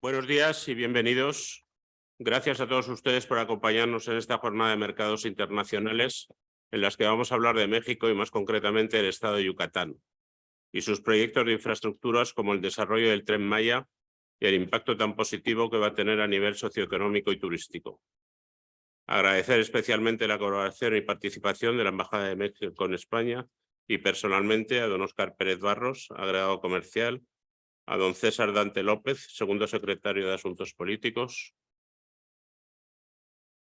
Buenos días y bienvenidos. Gracias a todos ustedes por acompañarnos en esta jornada de mercados internacionales en las que vamos a hablar de México y más concretamente del estado de Yucatán y sus proyectos de infraestructuras como el desarrollo del Tren Maya y el impacto tan positivo que va a tener a nivel socioeconómico y turístico. Agradecer especialmente la colaboración y participación de la Embajada de México en España y personalmente a don Óscar Pérez Barros, agregado comercial, a don César Dante López, segundo secretario de Asuntos Políticos,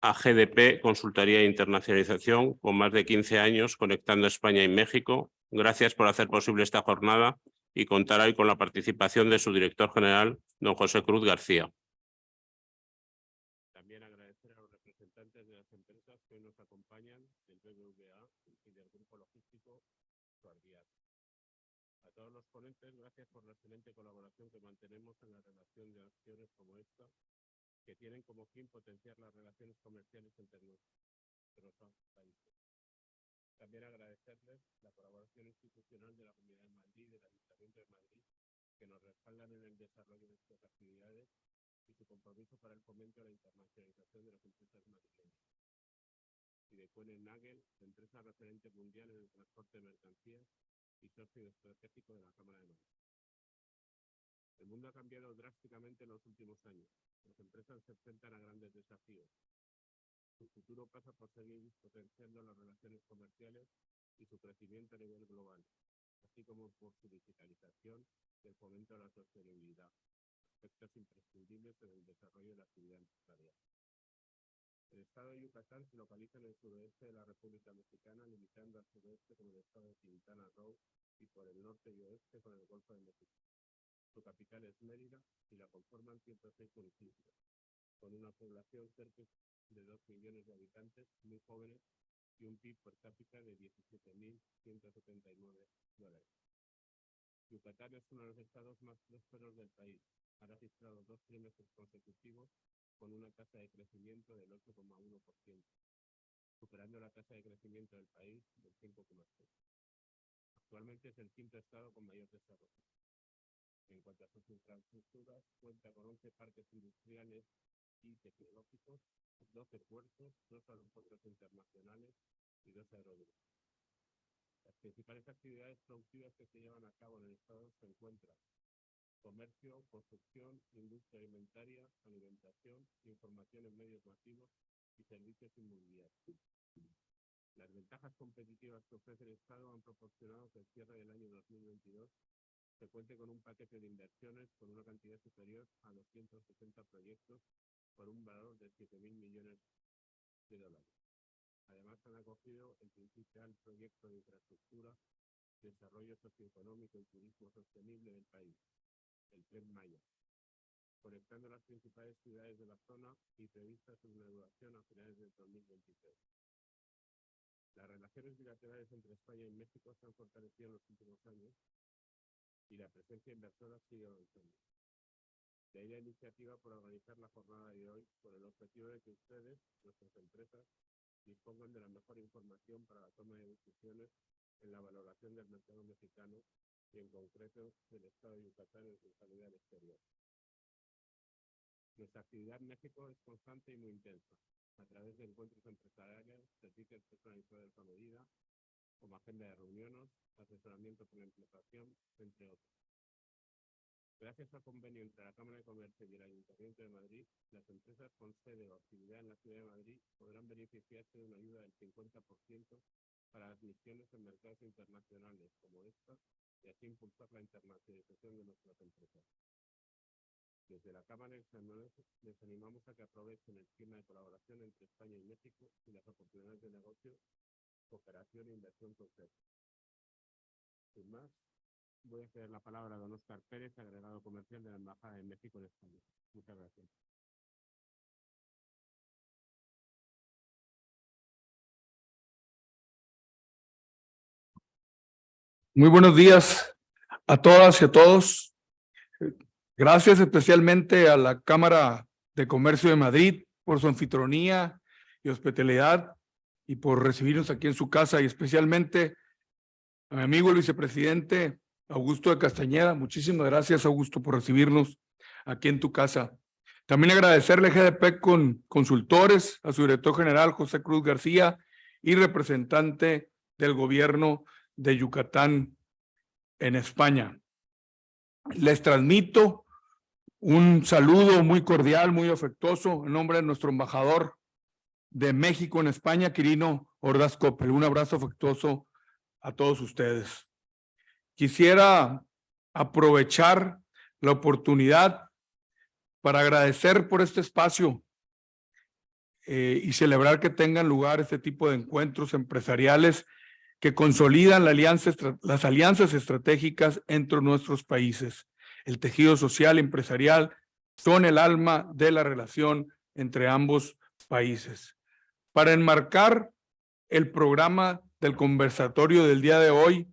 a GDP, Consultoría e Internacionalización, con más de 15 años conectando España y México. Gracias por hacer posible esta jornada y contar hoy con la participación de su director general, don José Cruz García. También agradecer a los representantes de las empresas que hoy nos acompañan, del BBVA y del Grupo Logístico Suardiat. A todos los ponentes, gracias por la excelente colaboración que mantenemos en la relación de acciones como esta, que tienen como fin potenciar las relaciones comerciales entre nuestros países. También agradecerles la colaboración institucional de la Comunidad de Madrid y del Ayuntamiento de Madrid, que nos respaldan en el desarrollo de estas actividades y su compromiso para el fomento de la internacionalización de las empresas madrileñas. Y de Coenen-Nagel, empresa referente mundial en el transporte de mercancías y socio estratégico de la Cámara de Madrid. El mundo ha cambiado drásticamente en los últimos años. Las empresas se enfrentan a grandes desafíos. Su futuro pasa por seguir potenciando las relaciones comerciales y su crecimiento a nivel global, así como por su digitalización y el fomento de la sostenibilidad, aspectos imprescindibles en el desarrollo de la actividad empresarial. El estado de Yucatán se localiza en el suroeste de la República Mexicana, limitando al suroeste con el estado de Quintana Roo y por el norte y oeste con el Golfo de México. Su capital es Mérida y la conforman 106 municipios, con una población cerca de 2 millones de habitantes, muy jóvenes, y un PIB per cápita de $17.179. Yucatán es uno de los estados más prósperos del país. Ha registrado 2 trimestres consecutivos con una tasa de crecimiento del 8,1%, superando la tasa de crecimiento del país del 5,6%. Actualmente es el quinto estado con mayor desarrollo. En cuanto a sus infraestructuras, cuenta con 11 parques industriales y tecnológicos, 12 puertos, 2 aeropuertos internacionales y 2 aeropuertos. Las principales actividades productivas que se llevan a cabo en el estado se encuentran comercio, construcción, industria alimentaria, alimentación, información en medios masivos y servicios inmobiliarios. Las ventajas competitivas que ofrece el Estado han proporcionado que el cierre del año 2022 se cuente con un paquete de inversiones con una cantidad superior a 260 proyectos por un valor de $7.000 millones. Además, han acogido el principal proyecto de infraestructura, desarrollo socioeconómico y turismo sostenible del país, el Tren Maya, conectando las principales ciudades de la zona y prevista su inauguración a finales del 2023. Las relaciones bilaterales entre España y México se han fortalecido en los últimos años y la presencia inversora sigue avanzando. De ahí la iniciativa por organizar la jornada de hoy con el objetivo de que ustedes, nuestras empresas, dispongan de la mejor información para la toma de decisiones en la valoración del mercado mexicano y en concreto del estado de Yucatán en su calidad al exterior. Nuestra actividad en México es constante y muy intensa, a través de encuentros empresariales, servicios personalizados a medida, como agenda de reuniones, asesoramiento por la implementación, entre otros. Gracias al convenio entre la Cámara de Comercio y el Ayuntamiento de Madrid, las empresas con sede o actividad en la Ciudad de Madrid podrán beneficiarse de una ayuda del 50% para admisiones en mercados internacionales como esta y así impulsar la internacionalización de nuestras empresas. Desde la Cámara les animamos a que aprovechen el esquema de colaboración entre España y México y las oportunidades de negocio, cooperación e inversión que ofrece. Sin más, voy a ceder la palabra a don Óscar Pérez, agregado comercial de la Embajada de México en España. Muchas gracias. Muy buenos días a todas y a todos. Gracias especialmente a la Cámara de Comercio de Madrid por su anfitrionía y hospitalidad y por recibirnos aquí en su casa, y especialmente a mi amigo el vicepresidente Augusto de Castañeda. Muchísimas gracias, Augusto, por recibirnos aquí en tu casa. También agradecerle a GDP Consultores, a su director general José Cruz García y representante del gobierno de Yucatán en España. Les transmito un saludo muy cordial, muy afectuoso en nombre de nuestro embajador de México en España, Quirino Ordaz Coppel. Un abrazo afectuoso a todos ustedes. Quisiera aprovechar la oportunidad para agradecer por este espacio y celebrar que tengan lugar este tipo de encuentros empresariales que consolidan las alianzas estratégicas entre nuestros países. El tejido social y empresarial son el alma de la relación entre ambos países. Para enmarcar el programa del conversatorio del día de hoy,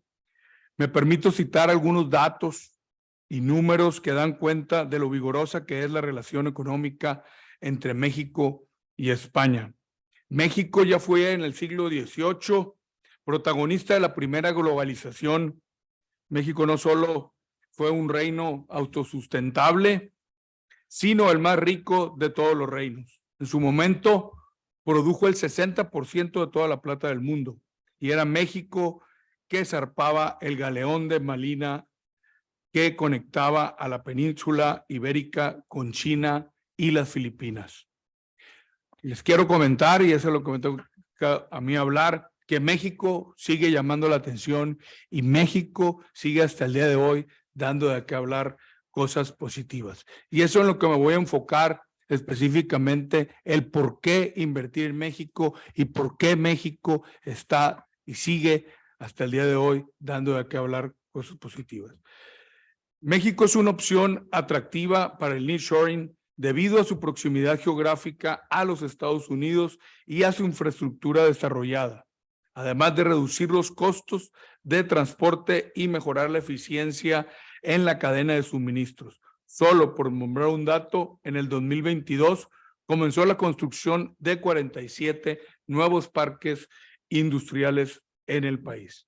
me permito citar algunos datos y números que dan cuenta de lo vigorosa que es la relación económica entre México y España. México ya fue en el siglo XVIII protagonista de la primera globalización. México no solo fue un reino autosustentable, sino el más rico de todos los reinos. En su momento produjo el 60% de toda la plata del mundo y era México que zarpaba el galeón de Malina que conectaba a la península ibérica con China y las Filipinas. Les quiero comentar, y eso es lo que me toca a mí hablar, que México sigue llamando la atención y México sigue hasta el día de hoy dando de qué hablar cosas positivas. Y eso es en lo que me voy a enfocar específicamente, el por qué invertir en México y por qué México está y sigue hasta el día de hoy dando de qué hablar cosas positivas. México es una opción atractiva para el nearshoring debido a su proximidad geográfica a los Estados Unidos y a su infraestructura desarrollada, además de reducir los costos de transporte y mejorar la eficiencia en la cadena de suministros. Solo por nombrar un dato, en el 2022 comenzó la construcción de 47 nuevos parques industriales en el país.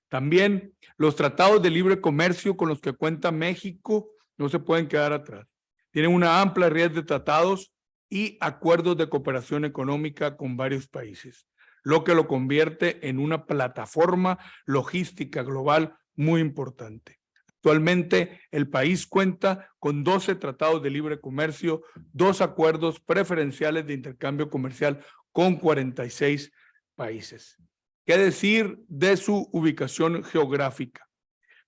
También los tratados de libre comercio con los que cuenta México no se pueden quedar atrás. Tienen una amplia red de tratados y acuerdos de cooperación económica con varios países, lo que lo convierte en una plataforma logística global muy importante. Actualmente, el país cuenta con 12 tratados de libre comercio, 2 acuerdos preferenciales de intercambio comercial con 46 países. ¿Qué decir de su ubicación geográfica?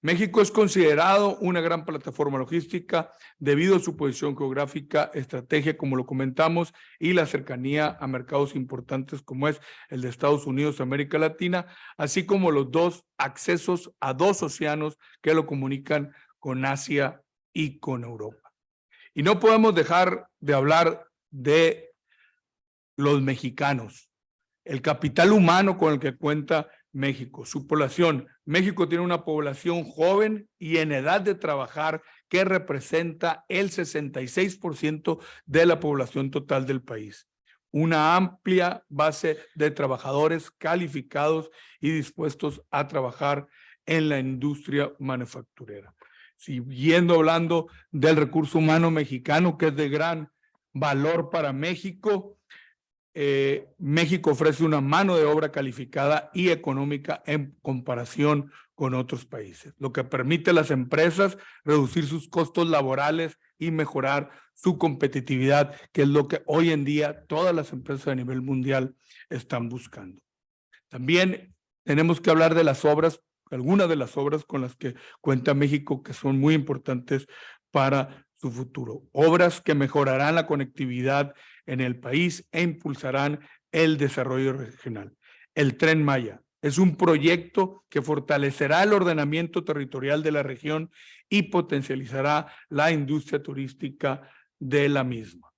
México es considerado una gran plataforma logística debido a su posición geográfica, estrategia, como lo comentamos, y la cercanía a mercados importantes como es el de Estados Unidos, América Latina, así como los 2 accesos a 2 océanos que lo comunican con Asia y con Europa. Y no podemos dejar de hablar de los mexicanos, el capital humano con el que cuenta México, su población. México tiene una población joven y en edad de trabajar que representa el 66% de la población total del país. Una amplia base de trabajadores calificados y dispuestos a trabajar en la industria manufacturera. Siguiendo hablando del recurso humano mexicano, que es de gran valor para México, México ofrece una mano de obra calificada y económica en comparación con otros países, lo que permite a las empresas reducir sus costos laborales y mejorar su competitividad, que es lo que hoy en día todas las empresas a nivel mundial están buscando. También tenemos que hablar de las obras, algunas de las obras con las que cuenta México que son muy importantes para su futuro. Obras que mejorarán la conectividad en el país e impulsarán el desarrollo regional. El Tren Maya es un proyecto que fortalecerá el ordenamiento territorial de la región y potencializará la industria turística de la misma.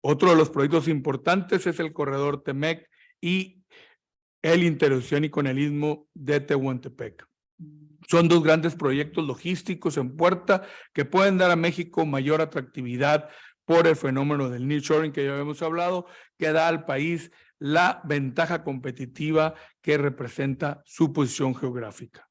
Otro de los proyectos importantes es el corredor Temec y el interoceánico en el istmo de Tehuantepec. Son 2 grandes proyectos logísticos en puerta que pueden dar a México mayor atractividad por el fenómeno del nearshoring que ya habíamos hablado, que da al país la ventaja competitiva que representa su posición geográfica.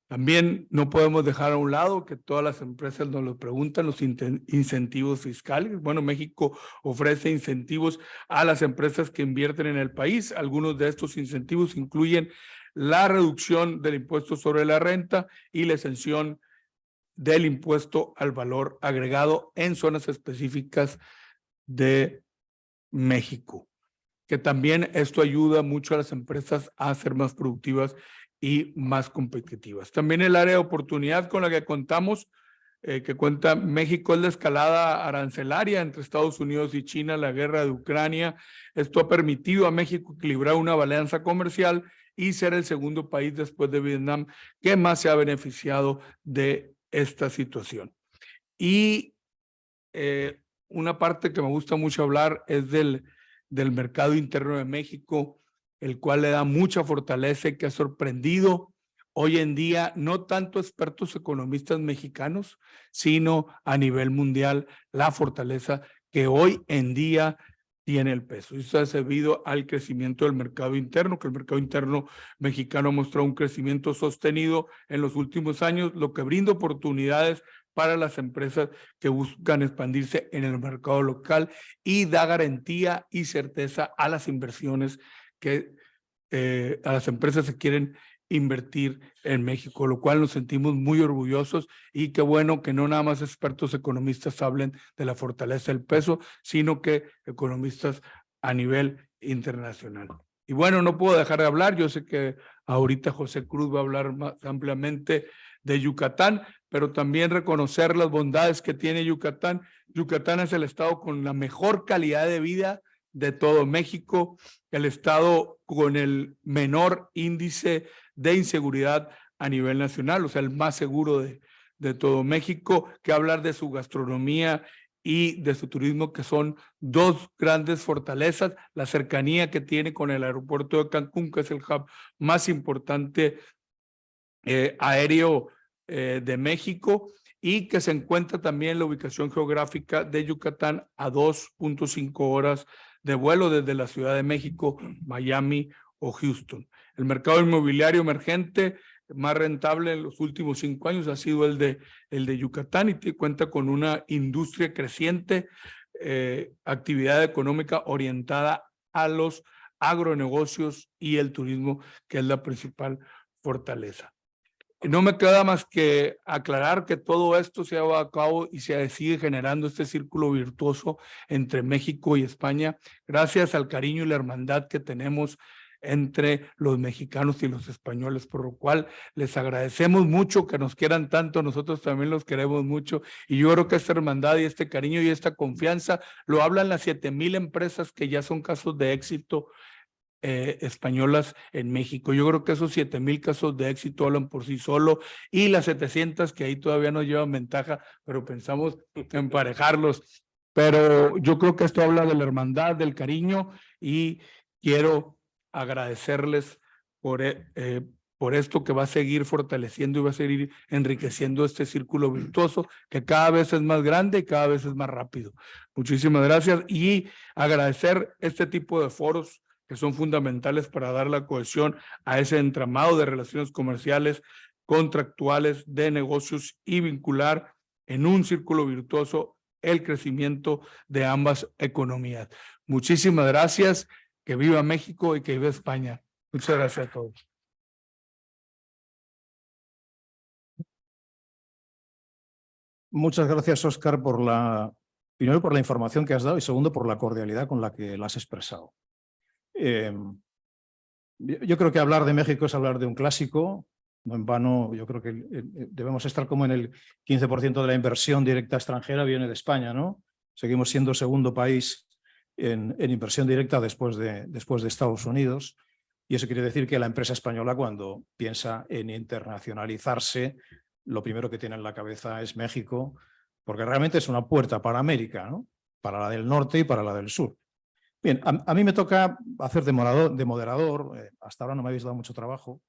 También no podemos dejar a un lado que todas las empresas nos lo preguntan, los incentivos fiscales. Bueno, México ofrece incentivos a las empresas que invierten en el país. Algunos de estos incentivos incluyen la reducción del impuesto sobre la renta y la exención del impuesto al valor agregado en zonas específicas de México, que también esto ayuda mucho a las empresas a ser más productivas y más competitivas. También el área de oportunidad con la que contamos, que cuenta México, es la escalada arancelaria entre Estados Unidos y China, la guerra de Ucrania. Esto ha permitido a México equilibrar una balanza comercial y ser el segundo país después de Vietnam que más se ha beneficiado de esta situación. Y una parte que me gusta mucho hablar es del mercado interno de México, el cual le da mucha fortaleza y que ha sorprendido hoy en día no tanto expertos economistas mexicanos, sino a nivel mundial la fortaleza que hoy en día tiene el peso. Y eso es debido al crecimiento del mercado interno, que el mercado interno mexicano ha mostrado un crecimiento sostenido en los últimos años, lo que brinda oportunidades para las empresas que buscan expandirse en el mercado local y da garantía y certeza a las inversiones que a las empresas que quieren invertir en México, lo cual nos sentimos muy orgullosos y qué bueno que no nada más expertos economistas hablen de la fortaleza del peso, sino que economistas a nivel internacional. Y bueno, no puedo dejar de hablar, yo sé que ahorita José Cruz va a hablar más ampliamente de Yucatán, pero también reconocer las bondades que tiene Yucatán. Yucatán es el estado con la mejor calidad de vida de todo México, el estado con el menor índice de inseguridad a nivel nacional, o sea, el más seguro de todo México, que hablar de su gastronomía y de su turismo, que son dos grandes fortalezas, la cercanía que tiene con el aeropuerto de Cancún, que es el hub más importante aéreo de México, y que se encuentra también la ubicación geográfica de Yucatán a 2.5 horas de vuelo desde la Ciudad de México, Miami o Houston. El mercado inmobiliario emergente más rentable en los últimos 5 años ha sido el de Yucatán y cuenta con una industria creciente, actividad económica orientada a los agronegocios y el turismo, que es la principal fortaleza. No me queda más que aclarar que todo esto se lleva a cabo y se sigue generando este círculo virtuoso entre México y España, gracias al cariño y la hermandad que tenemos entre los mexicanos y los españoles, por lo cual les agradecemos mucho que nos quieran tanto, nosotros también los queremos mucho, y yo creo que esta hermandad y este cariño y esta confianza lo hablan las 7,000 empresas que ya son casos de éxito españolas en México. Yo creo que esos 7,000 casos de éxito hablan por sí solo, y las 700 que ahí todavía nos llevan ventaja, pero pensamos emparejarlos. Pero yo creo que esto habla de la hermandad, del cariño, y quiero agradecerles por esto que va a seguir fortaleciendo y va a seguir enriqueciendo este círculo virtuoso que cada vez es más grande y cada vez es más rápido. Muchísimas gracias, y agradecer este tipo de foros que son fundamentales para dar la cohesión a ese entramado de relaciones comerciales, contractuales, de negocios, y vincular en un círculo virtuoso el crecimiento de ambas economías. Muchísimas gracias, que viva México y que viva España. Muchas gracias a todos. Muchas gracias, Óscar, primero por la información que has dado y segundo por la cordialidad con la que la has expresado. Yo creo que hablar de México es hablar de un clásico. No en vano, yo creo que debemos estar como en el 15% de la inversión directa extranjera viene de España, ¿no? Seguimos siendo segundo país en inversión directa después de Estados Unidos. Y eso quiere decir que la empresa española, cuando piensa en internacionalizarse, lo primero que tiene en la cabeza es México, porque realmente es una puerta para América, ¿no? Para la del norte y para la del sur. Bien, a mí me toca hacer de moderador, hasta ahora no me habéis dado mucho trabajo,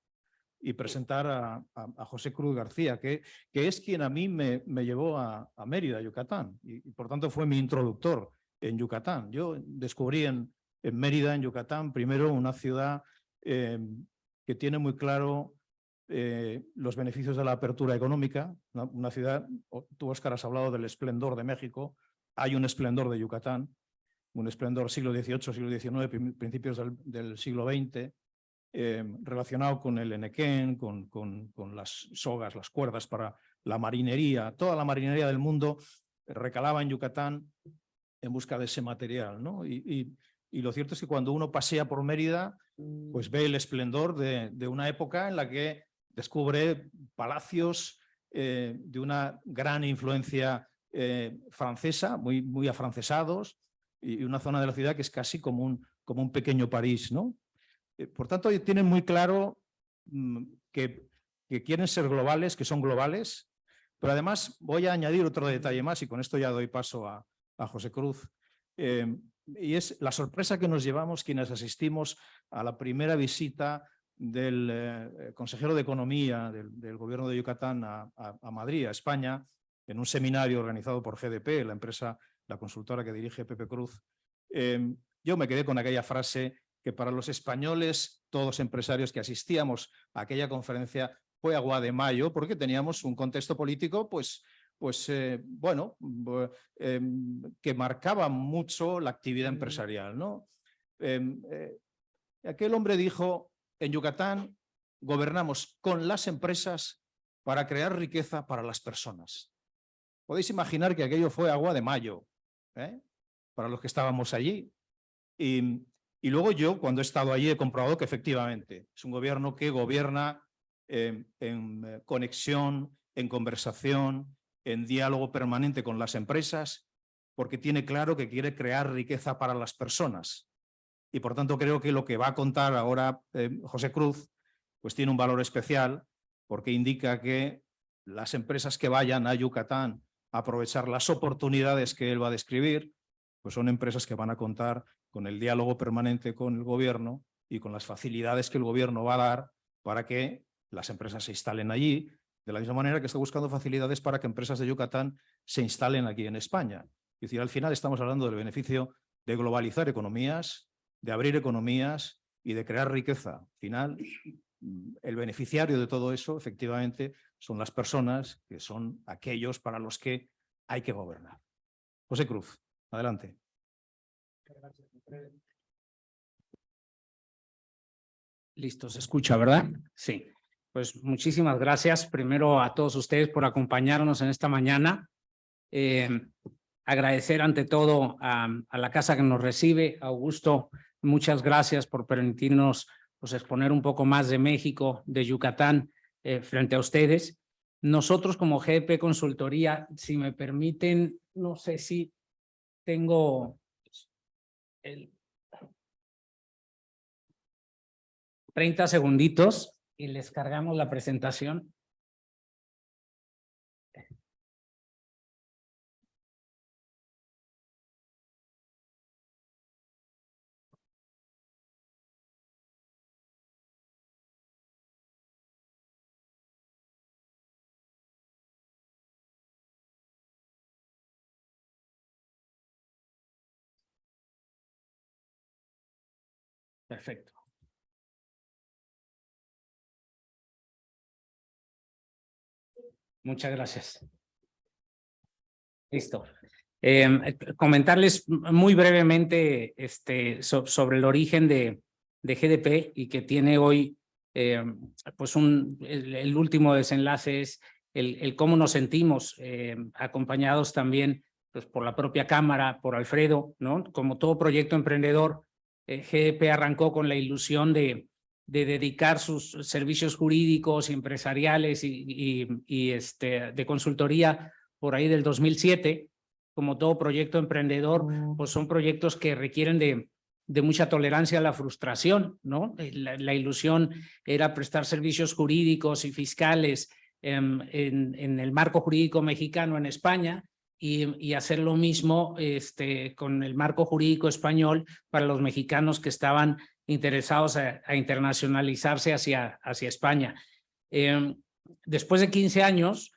y presentar a José Cruz García, que es quien a mí me llevó a Mérida, Yucatán, y por tanto fue mi introductor en Yucatán. Yo descubrí en Mérida, en Yucatán, primero una ciudad que tiene muy claro los beneficios de la apertura económica. Una ciudad, tú, Óscar, has hablado del esplendor de México, hay un esplendor de Yucatán, un esplendor siglo XVIII, siglo XIX, principios del siglo XX, relacionado con el enequén, con las sogas, las cuerdas para la marinería. Toda la marinería del mundo recalaba en Yucatán en busca de ese material, ¿no? Y lo cierto es que cuando uno pasea por Mérida, pues ve el esplendor de una época en la que descubre palacios de una gran influencia francesa, muy afrancesados, y una zona de la ciudad que es casi como un pequeño París, ¿no? Por tanto, tienen muy claro que quieren ser globales, que son globales, pero además voy a añadir otro detalle más, y con esto ya doy paso a José Cruz, y es la sorpresa que nos llevamos quienes asistimos a la primera visita del consejero de Economía del gobierno de Yucatán a Madrid, a España, en un seminario organizado por GDP, la consultora que dirige Pepe Cruz. Yo me quedé con aquella frase que para los españoles, todos empresarios que asistíamos a aquella conferencia, fue agua de mayo, porque teníamos un contexto político que marcaba mucho la actividad empresarial, ¿no? Aquel hombre dijo: en Yucatán gobernamos con las empresas para crear riqueza para las personas. Podéis imaginar que aquello fue agua de mayo, para los que estábamos allí. Y luego yo, cuando he estado allí, he comprobado que efectivamente es un gobierno que gobierna en conexión, en conversación, en diálogo permanente con las empresas, porque tiene claro que quiere crear riqueza para las personas. Y por tanto creo que lo que va a contar ahora José Cruz pues tiene un valor especial, porque indica que las empresas que vayan a Yucatán a aprovechar las oportunidades que él va a describir, pues son empresas que van a contar con el diálogo permanente con el gobierno y con las facilidades que el gobierno va a dar para que las empresas se instalen allí, de la misma manera que está buscando facilidades para que empresas de Yucatán se instalen aquí en España. Es decir, al final estamos hablando del beneficio de globalizar economías, de abrir economías y de crear riqueza. Al final, el beneficiario de todo eso, efectivamente, son las personas, que son aquellos para los que hay que gobernar. José Cruz, adelante. Listo, se escucha, ¿verdad? Sí. Pues muchísimas gracias primero a todos ustedes por acompañarnos en esta mañana. Agradecer ante todo a la casa que nos recibe. Augusto, muchas gracias por permitirnos pues, exponer un poco más de México, de Yucatán, frente a ustedes. Nosotros como GDP Consultoría, si me permiten, no sé si tengo 30 segunditos y les cargamos la presentación. Perfecto. Muchas gracias. Listo. Comentarles muy brevemente sobre el origen de GDP y que tiene hoy, pues el último desenlace es el cómo nos sentimos, acompañados también pues, por la propia Cámara, por Alfredo, ¿no? Como todo proyecto emprendedor, GDP arrancó con la ilusión de dedicar sus servicios jurídicos y empresariales y de consultoría por ahí del 2007. Como todo proyecto emprendedor, pues son proyectos que requieren de mucha tolerancia a la frustración, ¿no? La ilusión era prestar servicios jurídicos y fiscales en el marco jurídico mexicano en España, y hacer lo mismo con el marco jurídico español para los mexicanos que estaban interesados a internacionalizarse hacia España. Después de 15 años,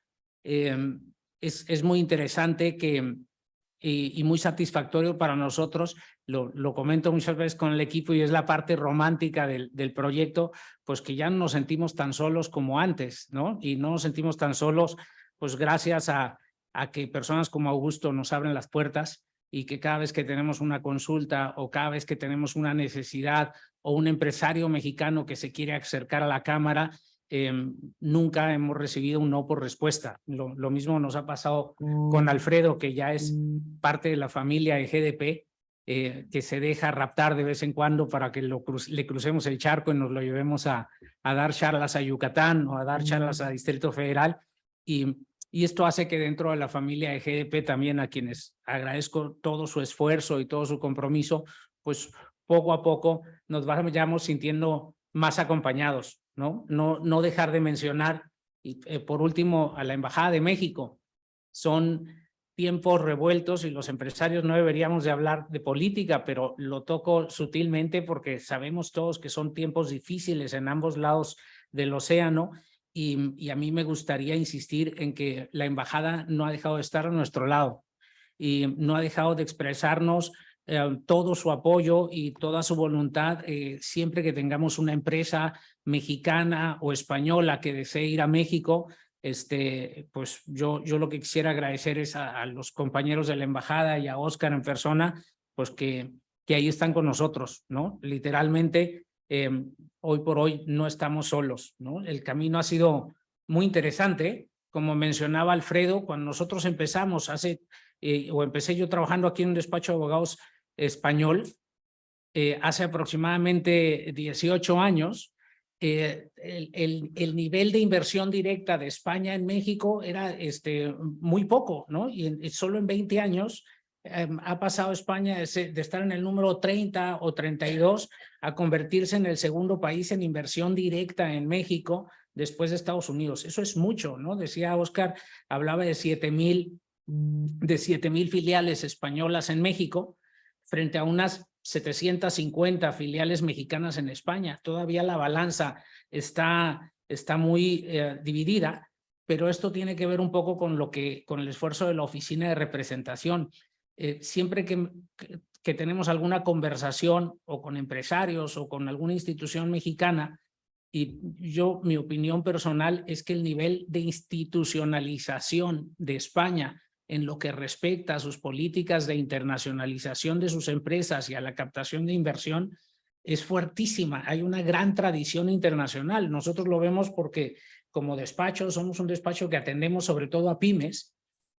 es muy interesante que y muy satisfactorio para nosotros. Lo comento muchas veces con el equipo y es la parte romántica del proyecto, pues que ya no nos sentimos tan solos como antes, ¿no? Y no nos sentimos tan solos, pues gracias a que personas como Augusto nos abren las puertas y que cada vez que tenemos una consulta o cada vez que tenemos una necesidad o un empresario mexicano que se quiere acercar a la Cámara, nunca hemos recibido un no por respuesta. Lo mismo nos ha pasado con Alfredo, que ya es parte de la familia de GDP, que se deja raptar de vez en cuando para que le crucemos el charco y nos lo llevemos a dar charlas a Yucatán o a dar charlas a Distrito Federal. Y esto hace que dentro de la familia de GDP también, a quienes agradezco todo su esfuerzo y todo su compromiso, pues poco a poco nos vayamos sintiendo más acompañados, ¿no? No dejar de mencionar, y por último, a la Embajada de México. Son tiempos revueltos y los empresarios no deberíamos de hablar de política, pero lo toco sutilmente porque sabemos todos que son tiempos difíciles en ambos lados del océano. Y a mí me gustaría insistir en que la embajada no ha dejado de estar a nuestro lado y no ha dejado de expresarnos todo su apoyo y toda su voluntad siempre que tengamos una empresa mexicana o española que desee ir a México. Pues yo lo que quisiera agradecer es a los compañeros de la embajada y a Óscar en persona, pues que ahí están con nosotros, ¿no? Literalmente, hoy por hoy no estamos solos, ¿no? El camino ha sido muy interesante. Como mencionaba Alfredo, cuando nosotros empezamos empecé yo trabajando aquí en un despacho de abogados español, hace aproximadamente 18 años, el nivel de inversión directa de España en México era muy poco, ¿no? Y solo en 20 años ha pasado España de estar en el número 30 o 32 a convertirse en el segundo país en inversión directa en México después de Estados Unidos. Eso es mucho, ¿no? Decía Óscar, hablaba de 7,000 filiales españolas en México frente a unas 750 filiales mexicanas en España. Todavía la balanza está muy dividida, pero esto tiene que ver un poco con el esfuerzo de la oficina de representación. Siempre que tenemos alguna conversación o con empresarios o con alguna institución mexicana, y mi opinión personal es que el nivel de institucionalización de España en lo que respecta a sus políticas de internacionalización de sus empresas y a la captación de inversión es fuertísima. Hay una gran tradición internacional. Nosotros lo vemos porque como despacho somos un despacho que atendemos sobre todo a pymes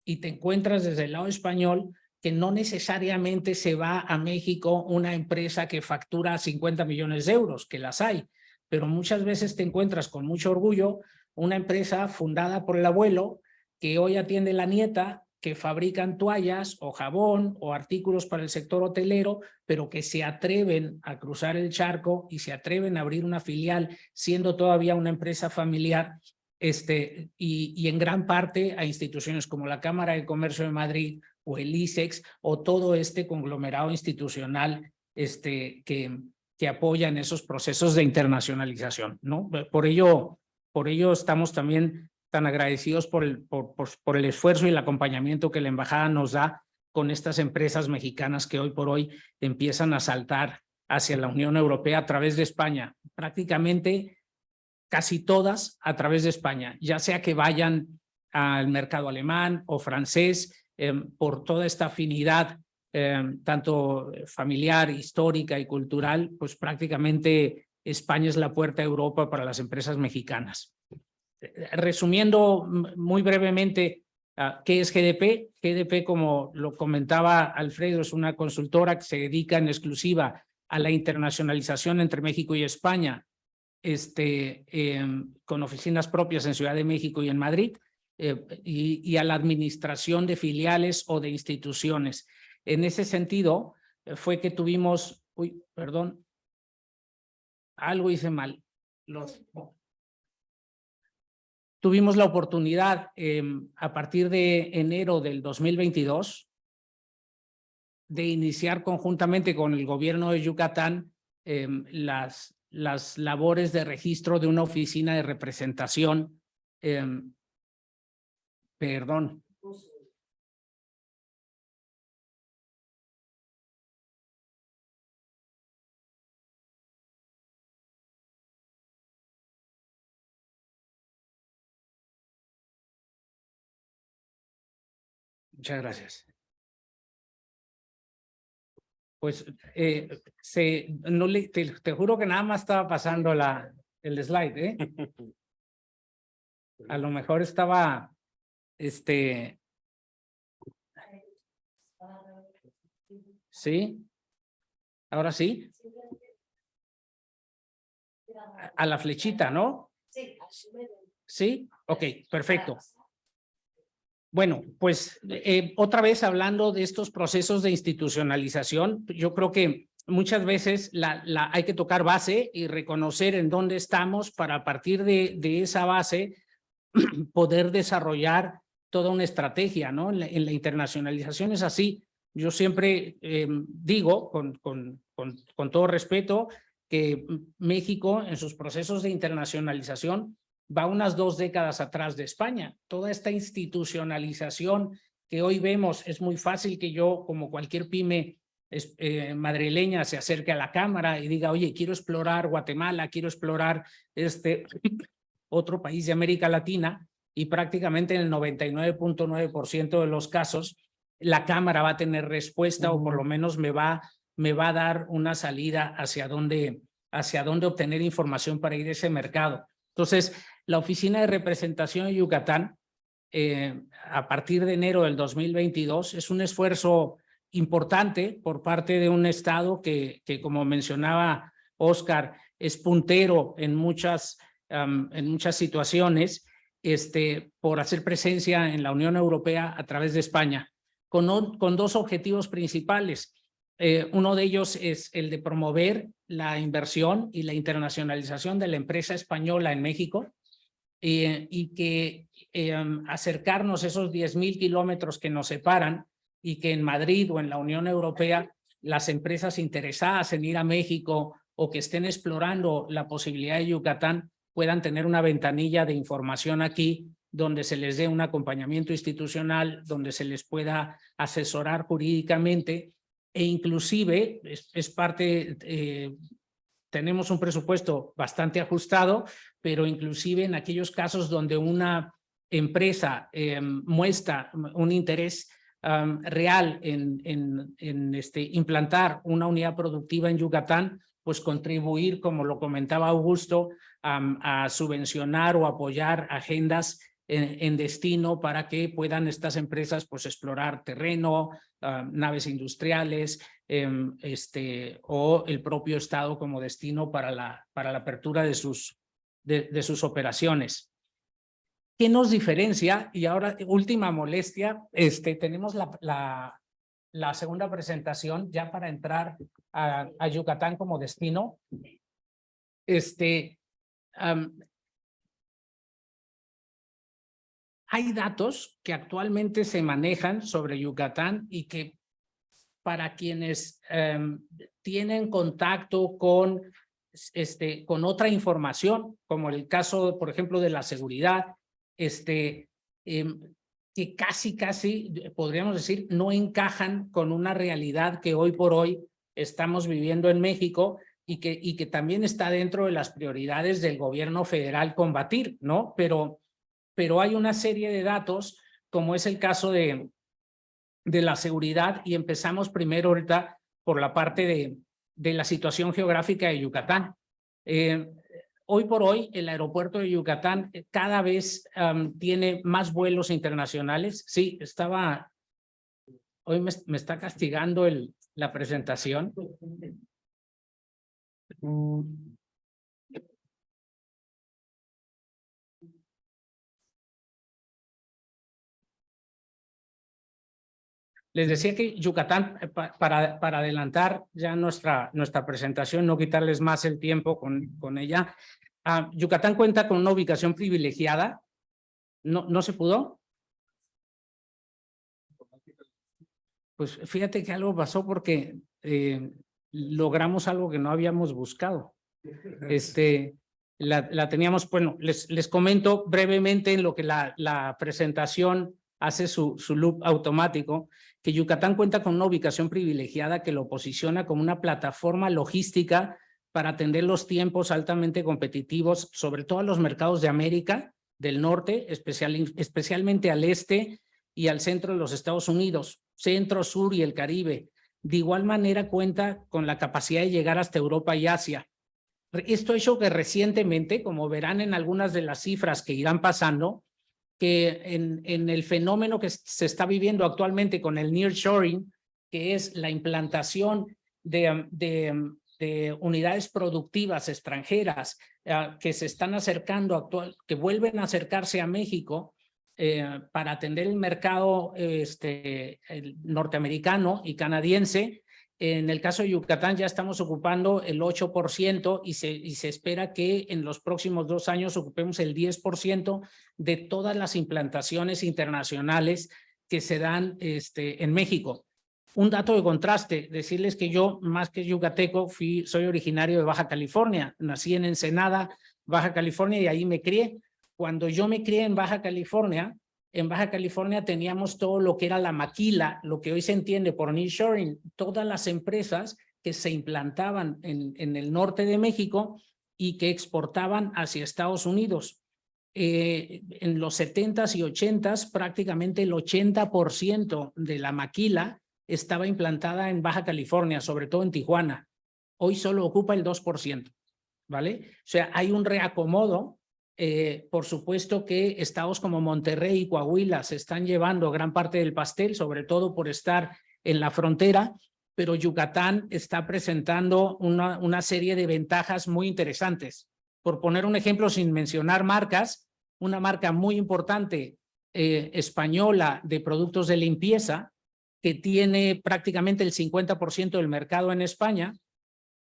y te encuentras desde el lado español que no necesariamente se va a México una empresa que factura 50 millones de euros, que las hay, pero muchas veces te encuentras con mucho orgullo una empresa fundada por el abuelo que hoy atiende la nieta, que fabrican toallas o jabón o artículos para el sector hotelero, pero que se atreven a cruzar el charco y se atreven a abrir una filial siendo todavía una empresa familiar, y en gran parte a instituciones como la Cámara de Comercio de Madrid o el ISEX o todo este conglomerado institucional que apoyan esos procesos de internacionalización, ¿no? Por ello estamos también tan agradecidos por el esfuerzo y el acompañamiento que la embajada nos da con estas empresas mexicanas que hoy por hoy empiezan a saltar hacia la Unión Europea a través de España. Prácticamente casi todas a través de España, ya sea que vayan al mercado alemán o francés, por toda esta afinidad tanto familiar, histórica y cultural, pues prácticamente España es la puerta a Europa para las empresas mexicanas. Resumiendo muy brevemente, ¿qué es GDP? GDP, como lo comentaba Alfredo, es una consultora que se dedica en exclusiva a la internacionalización entre México y España, con oficinas propias en Ciudad de México y en Madrid, y a la administración de filiales o de instituciones. En ese sentido, fue que tuvimos, algo hice mal. Tuvimos la oportunidad a partir de enero del 2022 de iniciar conjuntamente con el gobierno de Yucatán las labores de registro de una oficina de representación. Muchas gracias. Pues no te juro que nada más estaba pasando el slide, ¿eh? A lo mejor estaba, ¿sí? Ahora sí. A la flechita, ¿no? Sí, ok, perfecto. Bueno, pues otra vez hablando de estos procesos de institucionalización, yo creo que muchas veces hay que tocar base y reconocer en dónde estamos para a partir de esa base poder desarrollar toda una estrategia, ¿no? En la internacionalización es así. Yo siempre digo, con todo respeto, que México en sus procesos de internacionalización va unas 2 décadas atrás de España. Toda esta institucionalización que hoy vemos, es muy fácil que yo, como cualquier pyme madrileña, se acerque a la cámara y diga, oye, quiero explorar Guatemala, quiero explorar otro país de América Latina, y prácticamente en el 99.9% de los casos, la cámara va a tener respuesta o por lo menos me va a dar una salida hacia dónde obtener información para ir a ese mercado. Entonces, la Oficina de Representación de Yucatán, a partir de enero del 2022, es un esfuerzo importante por parte de un estado que como mencionaba Oscar, es puntero en muchas situaciones, por hacer presencia en la Unión Europea a través de España, con 2 objetivos principales. Uno de ellos es el de promover la inversión y la internacionalización de la empresa española en México, y que acercarnos esos 10,000 kilómetros que nos separan, y que en Madrid o en la Unión Europea las empresas interesadas en ir a México o que estén explorando la posibilidad de Yucatán puedan tener una ventanilla de información aquí donde se les dé un acompañamiento institucional, donde se les pueda asesorar jurídicamente, e inclusive es parte, tenemos un presupuesto bastante ajustado, pero inclusive en aquellos casos donde una empresa muestra un interés real en implantar una unidad productiva en Yucatán, pues contribuir, como lo comentaba Augusto, a subvencionar o apoyar agendas en destino para que puedan estas empresas pues explorar terreno, naves industriales, o el propio estado como destino para la apertura de sus operaciones. ¿Qué nos diferencia? Y ahora, última molestia, tenemos la segunda presentación ya para entrar a Yucatán como destino. Hay datos que actualmente se manejan sobre Yucatán y que para quienes tienen contacto con otra información, como el caso, por ejemplo, de la seguridad, que casi podríamos decir no encajan con una realidad que hoy por hoy estamos viviendo en México y que también está dentro de las prioridades del gobierno federal combatir, ¿no? Pero hay una serie de datos, como es el caso de la seguridad, y empezamos primero ahorita por la parte de la situación geográfica de Yucatán. Hoy por hoy, el aeropuerto de Yucatán cada vez tiene más vuelos internacionales. Sí, hoy me está castigando la presentación. Les decía que Yucatán, para adelantar ya nuestra presentación, no quitarles más el tiempo con ella, Yucatán cuenta con una ubicación privilegiada. ¿No se pudo? Pues fíjate que algo pasó porque logramos algo que no habíamos buscado. La teníamos, bueno, les comento brevemente en lo que la presentación hace su loop automático, que Yucatán cuenta con una ubicación privilegiada que lo posiciona como una plataforma logística para atender los tiempos altamente competitivos, sobre todo a los mercados de América del Norte, especialmente al este, y al centro de los Estados Unidos, centro, sur y el Caribe. De igual manera cuenta con la capacidad de llegar hasta Europa y Asia. Esto ha hecho que recientemente, como verán en algunas de las cifras que irán pasando, que en el fenómeno que se está viviendo actualmente con el nearshoring, que es la implantación de unidades productivas extranjeras que se están acercando, que vuelven a acercarse a México para atender el mercado el norteamericano y canadiense. En el caso de Yucatán ya estamos ocupando el 8% y se espera que en los próximos 2 años ocupemos el 10% de todas las implantaciones internacionales que se dan en México. Un dato de contraste, decirles que yo, más que yucateco, soy originario de Baja California. Nací en Ensenada, Baja California, y ahí me crié. Cuando yo me crié en Baja California teníamos todo lo que era la maquila, lo que hoy se entiende por nearshoring, todas las empresas que se implantaban en el norte de México y que exportaban hacia Estados Unidos. En los 70s y 80s, prácticamente el 80% de la maquila estaba implantada en Baja California, sobre todo en Tijuana. Hoy solo ocupa el 2%, ¿vale? O sea, hay un reacomodo. Por supuesto que estados como Monterrey y Coahuila se están llevando gran parte del pastel, sobre todo por estar en la frontera, pero Yucatán está presentando una serie de ventajas muy interesantes. Por poner un ejemplo, sin mencionar marcas, una marca muy importante española de productos de limpieza, que tiene prácticamente el 50% del mercado en España,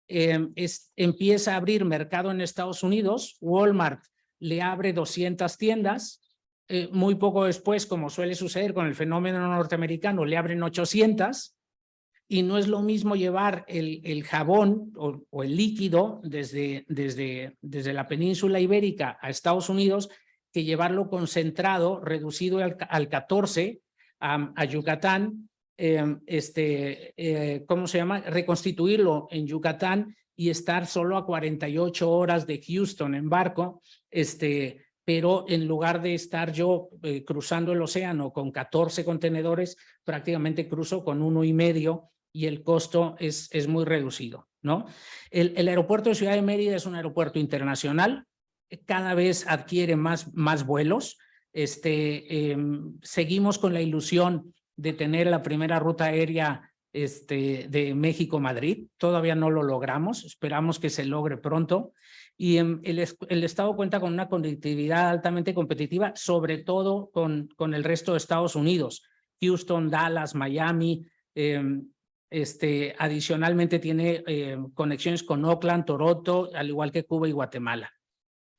empieza a abrir mercado en Estados Unidos. Walmart le abre 200 tiendas, muy poco después, como suele suceder con el fenómeno norteamericano, le abren 800, y no es lo mismo llevar el jabón o el líquido desde la península ibérica a Estados Unidos que llevarlo concentrado, reducido al 14 a Yucatán, ¿cómo se llama? Reconstituirlo en Yucatán y estar solo a 48 horas de Houston en barco, pero en lugar de estar yo cruzando el océano con 14 contenedores, prácticamente cruzo con 1,5 y el costo es muy reducido, ¿no? El aeropuerto de Ciudad de Mérida es un aeropuerto internacional, cada vez adquiere más vuelos. Seguimos con la ilusión de tener la primera ruta aérea de México-Madrid. Todavía no lo logramos, esperamos que se logre pronto. Y el Estado cuenta con una conectividad altamente competitiva, sobre todo con el resto de Estados Unidos. Houston, Dallas, Miami. Adicionalmente tiene conexiones con Oakland, Toronto, al igual que Cuba y Guatemala.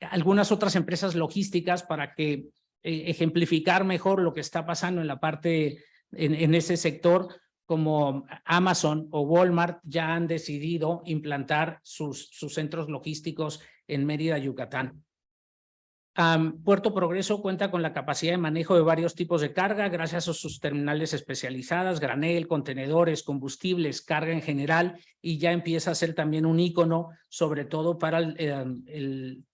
Algunas otras empresas logísticas para que ejemplificar mejor lo que está pasando en la parte, en ese sector, como Amazon o Walmart, ya han decidido implantar sus centros logísticos en Mérida, Yucatán. Puerto Progreso cuenta con la capacidad de manejo de varios tipos de carga gracias a sus terminales especializadas, granel, contenedores, combustibles, carga en general, y ya empieza a ser también un ícono, sobre todo para el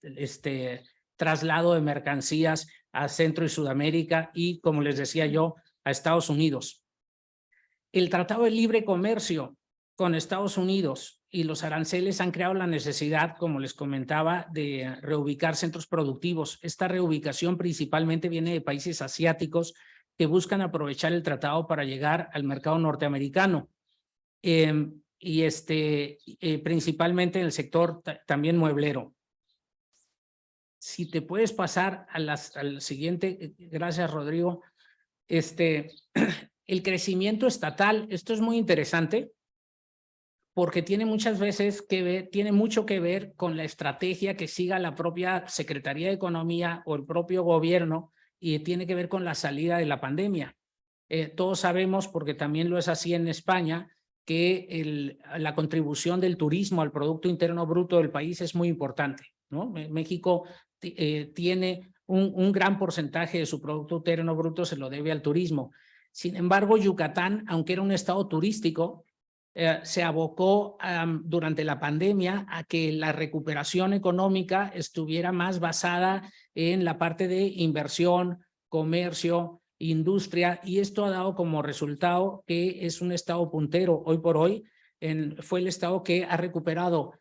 traslado de mercancías a Centro y Sudamérica y, como les decía yo, a Estados Unidos. El Tratado de Libre Comercio con Estados Unidos y los aranceles han creado la necesidad, como les comentaba, de reubicar centros productivos. Esta reubicación principalmente viene de países asiáticos que buscan aprovechar el tratado para llegar al mercado norteamericano. Principalmente en el sector también mueblero. Si te puedes pasar al siguiente, gracias Rodrigo. El crecimiento estatal, esto es muy interesante porque tiene muchas veces que ver, tiene mucho que ver con la estrategia que siga la propia Secretaría de Economía o el propio gobierno, y tiene que ver con la salida de la pandemia. Todos sabemos, porque también lo es así en España, que la contribución del turismo al Producto Interno Bruto del país es muy importante, ¿no? México tiene un gran porcentaje de su Producto Interno Bruto, se lo debe al turismo. Sin embargo, Yucatán, aunque era un estado turístico, se abocó durante la pandemia a que la recuperación económica estuviera más basada en la parte de inversión, comercio, industria, y esto ha dado como resultado que es un estado puntero hoy por hoy. Fue el estado que ha recuperado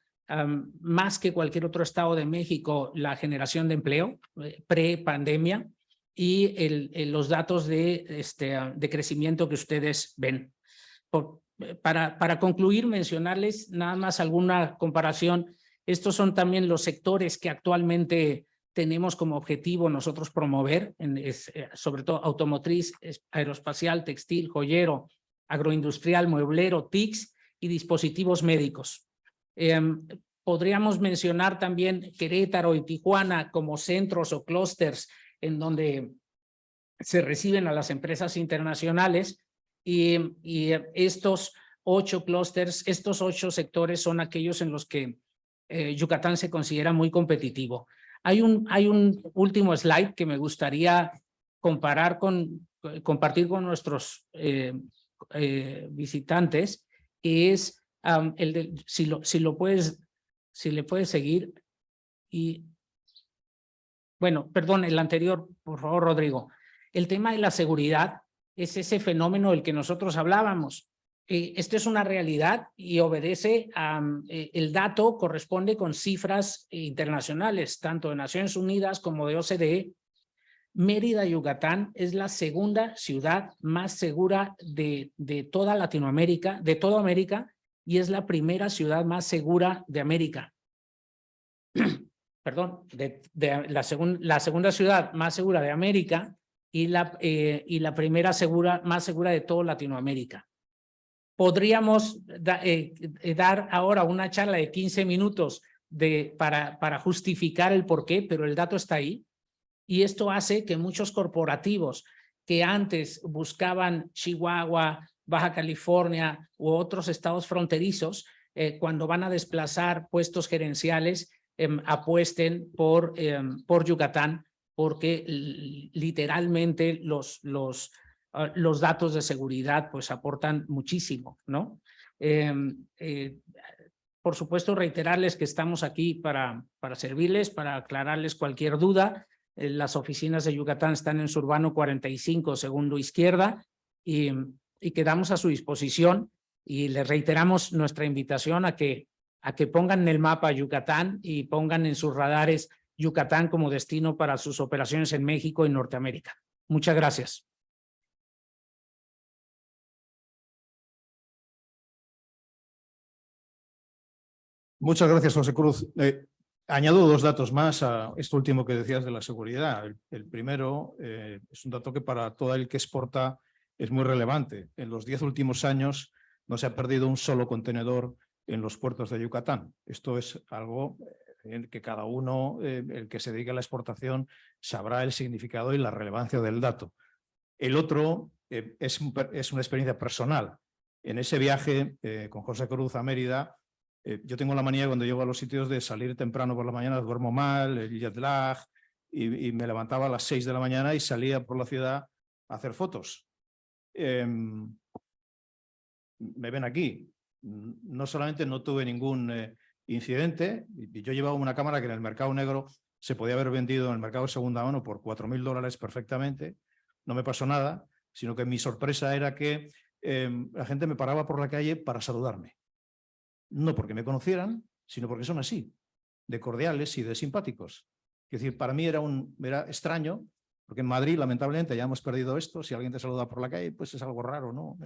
más que cualquier otro estado de México la generación de empleo pre-pandemia y los datos de crecimiento que ustedes ven. Para concluir, mencionarles nada más alguna comparación. Estos son también los sectores que actualmente tenemos como objetivo nosotros promover, sobre todo automotriz, aeroespacial, textil, joyero, agroindustrial, mueblero, TICs y dispositivos médicos. Podríamos mencionar también Querétaro y Tijuana como centros o clústeres en donde se reciben a las empresas internacionales y estos 8 clústeres, estos 8 sectores son aquellos en los que Yucatán se considera muy competitivo. Hay un último slide que me gustaría compartir con nuestros visitantes, que es el de, si le puedes seguir. Y bueno, perdón, el anterior, por favor, Rodrigo. El tema de la seguridad es ese fenómeno del que nosotros hablábamos. Esto es una realidad y obedece a el dato corresponde con cifras internacionales, tanto de Naciones Unidas como de OCDE. Mérida, Yucatán, es la segunda ciudad más segura de toda Latinoamérica, de toda América, y es la primera ciudad más segura de América. Perdón, la segunda ciudad más segura de América y la primera más segura de toda Latinoamérica. Podríamos dar ahora una charla de 15 minutos para justificar el porqué, pero el dato está ahí. Y esto hace que muchos corporativos que antes buscaban Chihuahua, Baja California u otros estados fronterizos, cuando van a desplazar puestos gerenciales, apuesten por Yucatán, porque literalmente los datos de seguridad pues aportan muchísimo, ¿no? Por supuesto, reiterarles que estamos aquí para servirles, para aclararles cualquier duda. Las oficinas de Yucatán están en Zurbano 45, segundo izquierda, y quedamos a su disposición, y les reiteramos nuestra invitación a que pongan en el mapa Yucatán y pongan en sus radares Yucatán como destino para sus operaciones en México y Norteamérica. Muchas gracias. Muchas gracias, José Cruz. Añado 2 datos más a esto último que decías de la seguridad. El primero es un dato que para todo el que exporta es muy relevante. En los 10 últimos años no se ha perdido un solo contenedor en los puertos de Yucatán. Esto es algo en que cada uno, el que se dedique a la exportación, sabrá el significado y la relevancia del dato. El otro es una experiencia personal. En ese viaje con José Cruz a Mérida, yo tengo la manía cuando llego a los sitios de salir temprano por la mañana, duermo mal, el jet lag, y me levantaba a las 6 de la mañana y salía por la ciudad a hacer fotos. Me ven aquí. No solamente no tuve ningún incidente, y yo llevaba una cámara que en el mercado negro se podía haber vendido en el mercado de segunda mano por $4.000 perfectamente, no me pasó nada, sino que mi sorpresa era que la gente me paraba por la calle para saludarme. No porque me conocieran, sino porque son así, de cordiales y de simpáticos. Es decir, para mí era extraño, porque en Madrid, lamentablemente, ya hemos perdido esto. Si alguien te saluda por la calle, pues es algo raro, ¿no?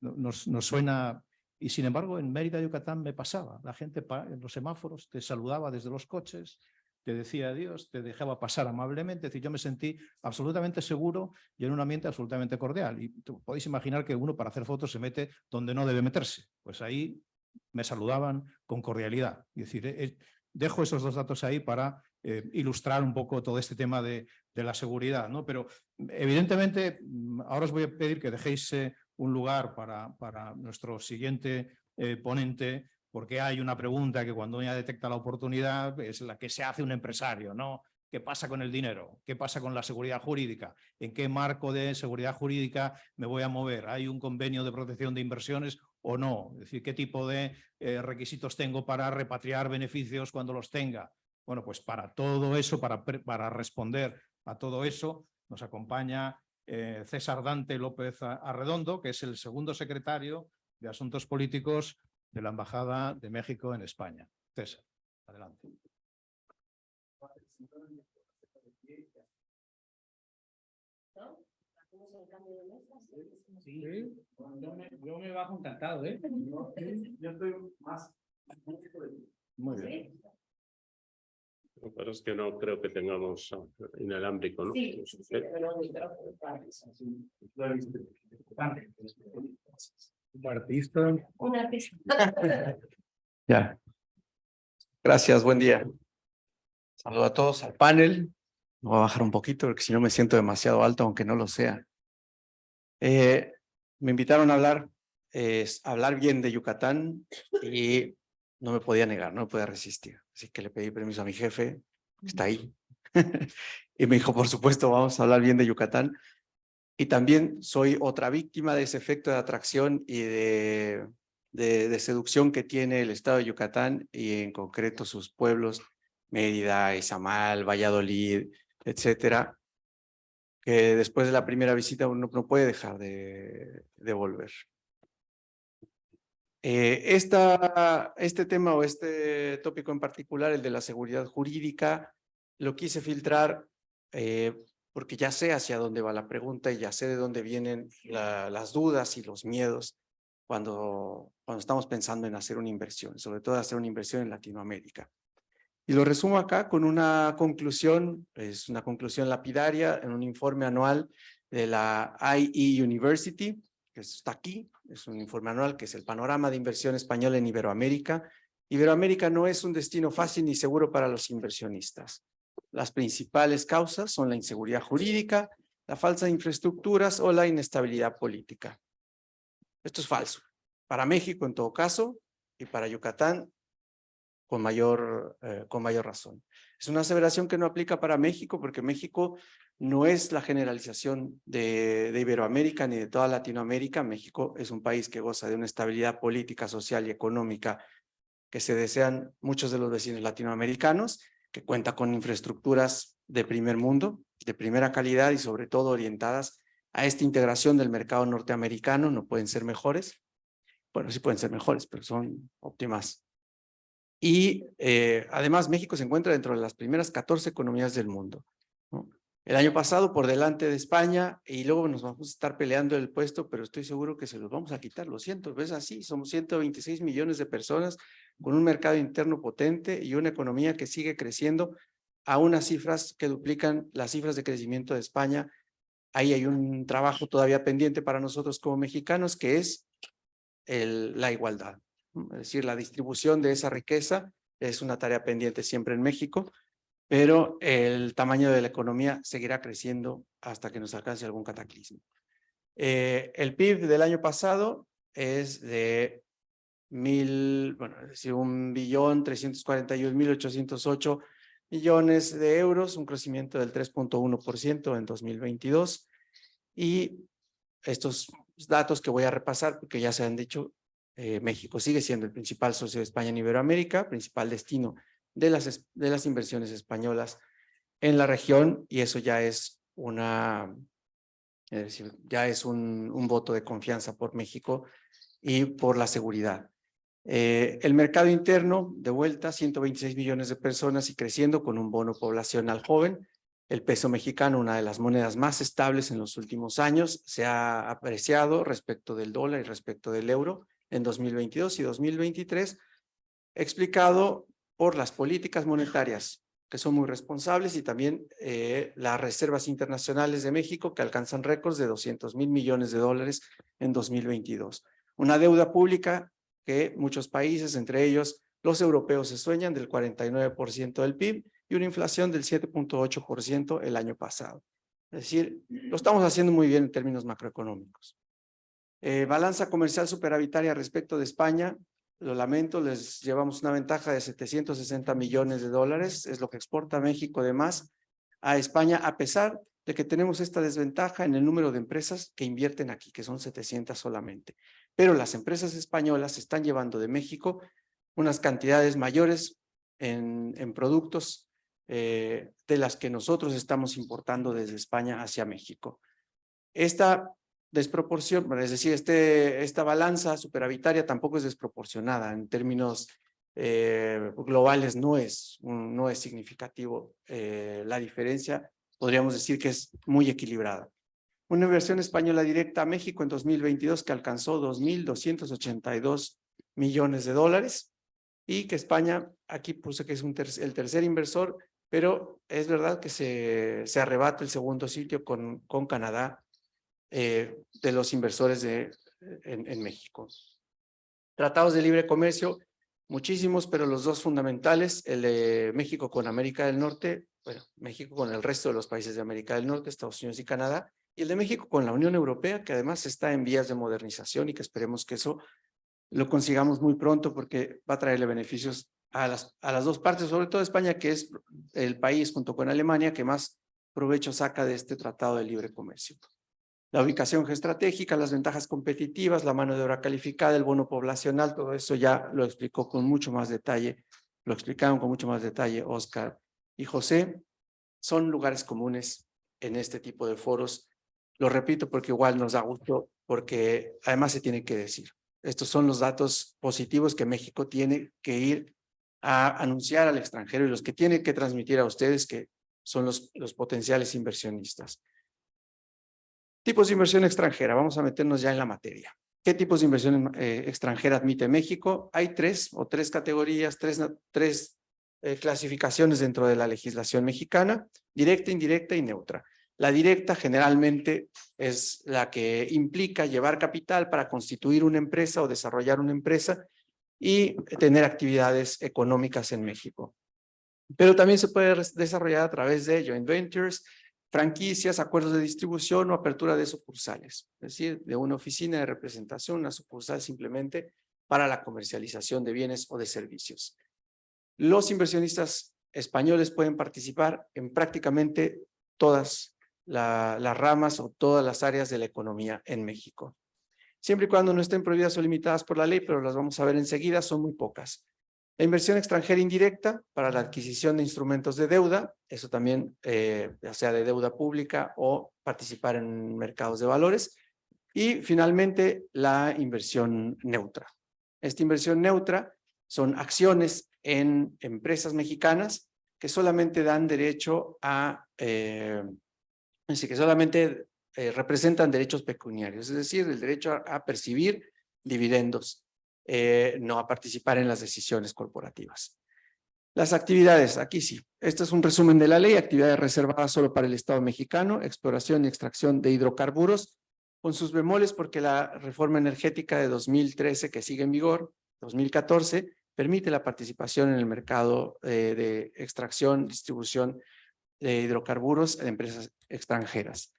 Nos suena. Y sin embargo, en Mérida, Yucatán, me pasaba. La gente en los semáforos te saludaba desde los coches, te decía adiós, te dejaba pasar amablemente. Es decir, yo me sentí absolutamente seguro y en un ambiente absolutamente cordial. Y podéis imaginar que uno para hacer fotos se mete donde no debe meterse. Pues ahí me saludaban con cordialidad. Es decir, dejo esos 2 datos ahí para ilustrar un poco todo este tema de la seguridad, ¿no? Pero evidentemente, ahora os voy a pedir que dejéis un lugar para nuestro siguiente ponente, porque hay una pregunta que cuando ya detecta la oportunidad es la que se hace un empresario, ¿no? ¿Qué pasa con el dinero? ¿Qué pasa con la seguridad jurídica? ¿En qué marco de seguridad jurídica me voy a mover? ¿Hay un convenio de protección de inversiones o no? Es decir, ¿qué tipo de requisitos tengo para repatriar beneficios cuando los tenga? Bueno, pues para todo eso, para responder a todo eso, nos acompaña César Dante López Arredondo, que es el segundo secretario de Asuntos Políticos de la Embajada de México en España. César, adelante. Sí, yo me bajo encantado, ¿eh? Yo estoy más. Muy bien. Pero es que no creo que tengamos inalámbrico, ¿no? Sí, Un artista. un artista. Ya. Gracias, buen día. Saludo a todos, al panel. Voy a bajar un poquito porque si no me siento demasiado alto, aunque no lo sea. Me invitaron a hablar bien de Yucatán y no me podía negar, no me podía resistir. Así que le pedí permiso a mi jefe, que está ahí. Y me dijo, por supuesto, vamos a hablar bien de Yucatán. Y también soy otra víctima de ese efecto de atracción y de seducción que tiene el estado de Yucatán y en concreto sus pueblos, Mérida, Izamal, Valladolid, etcétera, que después de la primera visita uno no puede dejar de volver. Este tema o este tópico en particular, el de la seguridad jurídica, lo quise filtrar porque ya sé hacia dónde va la pregunta y ya sé de dónde vienen las dudas y los miedos cuando estamos pensando en hacer una inversión, sobre todo hacer una inversión en Latinoamérica. Y lo resumo acá con una conclusión, es una conclusión lapidaria en un informe anual de la IE University, que está aquí, es un informe anual que es el panorama de inversión española en Iberoamérica. Iberoamérica no es un destino fácil ni seguro para los inversionistas. Las principales causas son la inseguridad jurídica, la falta de infraestructuras o la inestabilidad política. Esto es falso. Para México, en todo caso, y para Yucatán, con mayor razón. Es una aseveración que no aplica para México, porque México no es la generalización de Iberoamérica ni de toda Latinoamérica. México es un país que goza de una estabilidad política, social y económica que se desean muchos de los vecinos latinoamericanos, que cuenta con infraestructuras de primer mundo, de primera calidad y sobre todo orientadas a esta integración del mercado norteamericano. No pueden ser mejores. Bueno, sí pueden ser mejores, pero son óptimas. Y además México se encuentra dentro de las primeras 14 economías del mundo, ¿no? El año pasado por delante de España, y luego nos vamos a estar peleando el puesto, pero estoy seguro que se los vamos a quitar, lo siento, ¿ves? Así, somos 126 millones de personas con un mercado interno potente y una economía que sigue creciendo a unas cifras que duplican las cifras de crecimiento de España. Ahí hay un trabajo todavía pendiente para nosotros como mexicanos, que es la igualdad. Es decir, la distribución de esa riqueza es una tarea pendiente siempre en México, pero el tamaño de la economía seguirá creciendo hasta que nos alcance algún cataclismo. El PIB del año pasado es de 1.341.808 millones de euros, un crecimiento del 3.1% en 2022. Y estos datos que voy a repasar, porque ya se han dicho, México sigue siendo el principal socio de España en Iberoamérica, principal destino de las inversiones españolas en la región, y eso ya es un voto de confianza por México y por la seguridad. El mercado interno, de vuelta, 126 millones de personas y creciendo con un bono poblacional joven. El peso mexicano, una de las monedas más estables en los últimos años, se ha apreciado respecto del dólar y respecto del euro en 2022 y 2023, explicado por las políticas monetarias, que son muy responsables, y también las reservas internacionales de México, que alcanzan récords de 200,000 millones de dólares en 2022. Una deuda pública que muchos países, entre ellos los europeos, se sueñan del 49% del PIB y una inflación del 7.8% el año pasado. Es decir, lo estamos haciendo muy bien en términos macroeconómicos. Balanza comercial superavitaria respecto de España, lo lamento, les llevamos una ventaja de 760 millones de dólares, es lo que exporta México de más a España, a pesar de que tenemos esta desventaja en el número de empresas que invierten aquí, que son 700 solamente. Pero las empresas españolas están llevando de México unas cantidades mayores en productos de las que nosotros estamos importando desde España hacia México. Esta desproporción, es decir, esta balanza superavitaria tampoco es desproporcionada en términos globales, no es significativo la diferencia, podríamos decir que es muy equilibrada. Una inversión española directa a México en 2022 que alcanzó 2.282 millones de dólares y que España, aquí puse que es el tercer inversor, pero es verdad que se arrebata el segundo sitio con Canadá de los inversores en México. Tratados de libre comercio, muchísimos, pero los dos fundamentales, el de México con América del Norte, bueno, México con el resto de los países de América del Norte, Estados Unidos y Canadá, y el de México con la Unión Europea, que además está en vías de modernización y que esperemos que eso lo consigamos muy pronto porque va a traerle beneficios a las dos partes, sobre todo España, que es el país junto con Alemania que más provecho saca de este tratado de libre comercio. La ubicación geoestratégica, las ventajas competitivas, la mano de obra calificada, el bono poblacional, todo eso ya lo explicó con mucho más detalle, lo explicaron con mucho más detalle Oscar y José. Son lugares comunes en este tipo de foros. Lo repito porque igual nos da gusto, porque además se tiene que decir. Estos son los datos positivos que México tiene que ir a anunciar al extranjero y los que tiene que transmitir a ustedes, que son los potenciales inversionistas. Tipos de inversión extranjera, vamos a meternos ya en la materia. ¿Qué tipos de inversión extranjera admite México? Hay tres categorías, tres clasificaciones dentro de la legislación mexicana: directa, indirecta y neutra. La directa generalmente es la que implica llevar capital para constituir una empresa o desarrollar una empresa y tener actividades económicas en México. Pero también se puede desarrollar a través de joint ventures, franquicias, acuerdos de distribución o apertura de sucursales, es decir, de una oficina de representación, una sucursal simplemente para la comercialización de bienes o de servicios. Los inversionistas españoles pueden participar en prácticamente todas las ramas o todas las áreas de la economía en México, siempre y cuando no estén prohibidas o limitadas por la ley, pero las vamos a ver enseguida, son muy pocas. La inversión extranjera indirecta para la adquisición de instrumentos de deuda, eso también ya sea de deuda pública o participar en mercados de valores. Y finalmente la inversión neutra. Esta inversión neutra son acciones en empresas mexicanas que solamente dan derecho a, así que solamente representan derechos pecuniarios, es decir, el derecho a percibir dividendos. No a participar en las decisiones corporativas. Las actividades, aquí sí. Este es un resumen de la ley: actividades reservadas solo para el Estado mexicano, exploración y extracción de hidrocarburos, con sus bemoles porque la reforma energética de 2013 que sigue en vigor, 2014, permite la participación en el mercado de extracción, distribución de hidrocarburos de empresas extranjeras.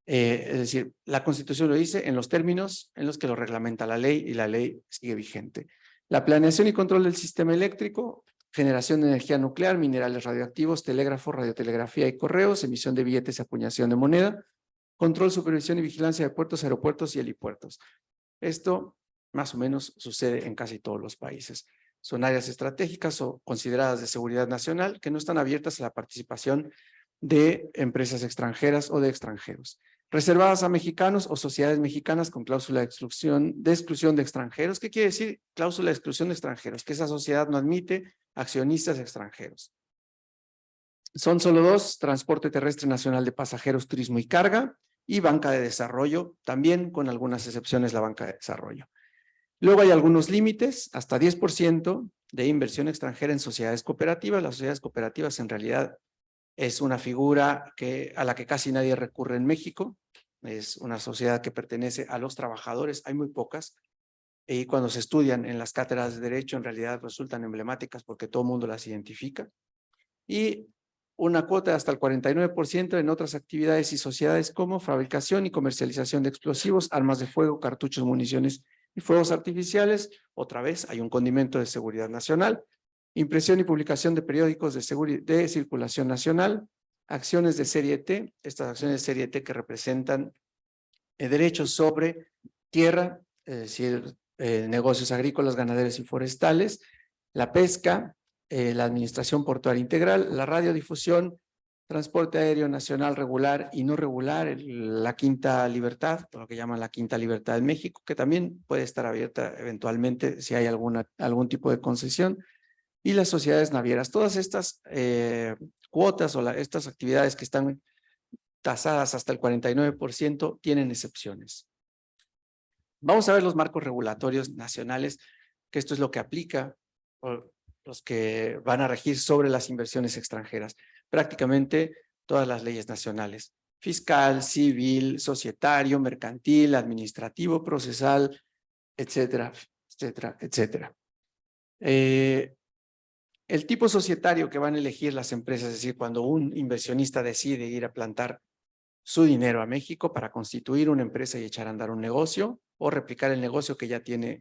Es decir, la Constitución lo dice en los términos en los que lo reglamenta la ley y la ley sigue vigente. La planeación y control del sistema eléctrico, generación de energía nuclear, minerales radioactivos, telégrafo, radiotelegrafía y correos, emisión de billetes y acuñación de moneda, control, supervisión y vigilancia de puertos, aeropuertos y helipuertos. Esto más o menos sucede en casi todos los países. Son áreas estratégicas o consideradas de seguridad nacional que no están abiertas a la participación de empresas extranjeras o de extranjeros. Reservadas a mexicanos o sociedades mexicanas con cláusula de exclusión de extranjeros. ¿Qué quiere decir cláusula de exclusión de extranjeros? Que esa sociedad no admite accionistas extranjeros. Son solo dos: transporte terrestre nacional de pasajeros, turismo y carga, y banca de desarrollo, también con algunas excepciones la banca de desarrollo. Luego hay algunos límites: hasta 10% de inversión extranjera en sociedades cooperativas. Las sociedades cooperativas en realidad es una figura a la que casi nadie recurre en México. Es una sociedad que pertenece a los trabajadores, hay muy pocas, y cuando se estudian en las cátedras de Derecho en realidad resultan emblemáticas porque todo el mundo las identifica. Y una cuota de hasta el 49% en otras actividades y sociedades como fabricación y comercialización de explosivos, armas de fuego, cartuchos, municiones y fuegos artificiales. Otra vez hay un condimento de seguridad nacional. Impresión y publicación de periódicos de circulación nacional, acciones de serie T, estas acciones de serie T que representan derechos sobre tierra, es decir, negocios agrícolas, ganaderos y forestales, la pesca, la administración portuaria integral, la radiodifusión, transporte aéreo nacional regular y no regular, la quinta libertad, lo que llaman la quinta libertad en México, que también puede estar abierta eventualmente si hay algún tipo de concesión, y las sociedades navieras. Todas estas cuotas o estas actividades que están tasadas hasta el 49% tienen excepciones. Vamos a ver los marcos regulatorios nacionales, que esto es lo que aplica, o los que van a regir sobre las inversiones extranjeras. Prácticamente todas las leyes nacionales: fiscal, civil, societario, mercantil, administrativo, procesal, etcétera, etcétera, etcétera. El tipo societario que van a elegir las empresas, es decir, cuando un inversionista decide ir a plantar su dinero a México para constituir una empresa y echar a andar un negocio o replicar el negocio que ya tiene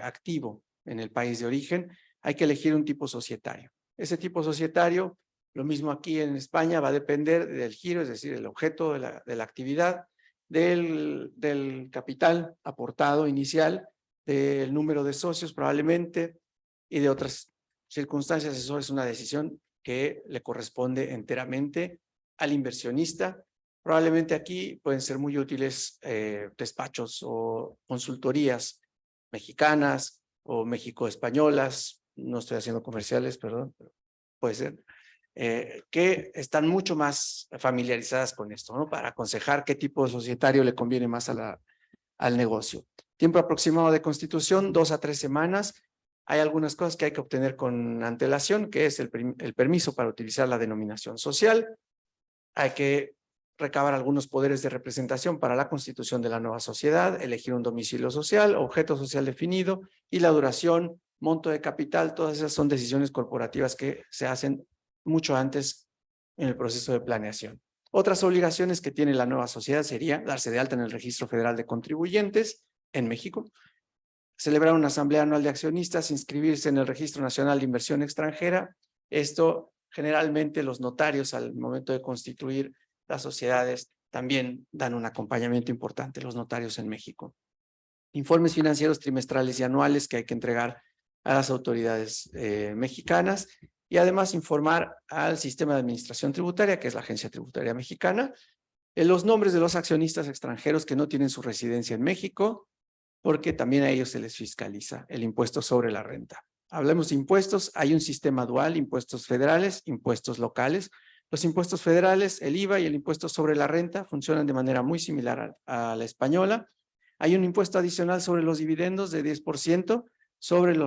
activo en el país de origen, hay que elegir un tipo societario. Ese tipo societario, lo mismo aquí en España, va a depender del giro, es decir, el objeto de la actividad, del capital aportado inicial, del número de socios probablemente y de otras circunstancias. Eso es una decisión que le corresponde enteramente al inversionista. Probablemente aquí pueden ser muy útiles despachos o consultorías mexicanas o México-españolas, no estoy haciendo comerciales, perdón, pero puede ser, que están mucho más familiarizadas con esto, ¿no? Para aconsejar qué tipo de societario le conviene más al negocio. Tiempo aproximado de constitución, 2 a 3 semanas. Hay algunas cosas que hay que obtener con antelación, que es el permiso para utilizar la denominación social. Hay que recabar algunos poderes de representación para la constitución de la nueva sociedad, elegir un domicilio social, objeto social definido y la duración, monto de capital. Todas esas son decisiones corporativas que se hacen mucho antes en el proceso de planeación. Otras obligaciones que tiene la nueva sociedad sería darse de alta en el Registro Federal de Contribuyentes en México, celebrar una asamblea anual de accionistas, inscribirse en el Registro Nacional de Inversión Extranjera. Esto generalmente los notarios al momento de constituir las sociedades también dan un acompañamiento importante, los notarios en México. Informes financieros trimestrales y anuales que hay que entregar a las autoridades mexicanas y además informar al sistema de administración tributaria, que es la Agencia Tributaria Mexicana, los nombres de los accionistas extranjeros que no tienen su residencia en México, porque también a ellos se les fiscaliza el impuesto sobre la renta. Hablemos de impuestos, hay un sistema dual, impuestos federales, impuestos locales. Los impuestos federales, el IVA y el impuesto sobre la renta funcionan de manera muy similar a la española. Hay un impuesto adicional sobre los dividendos de 10%, sobre el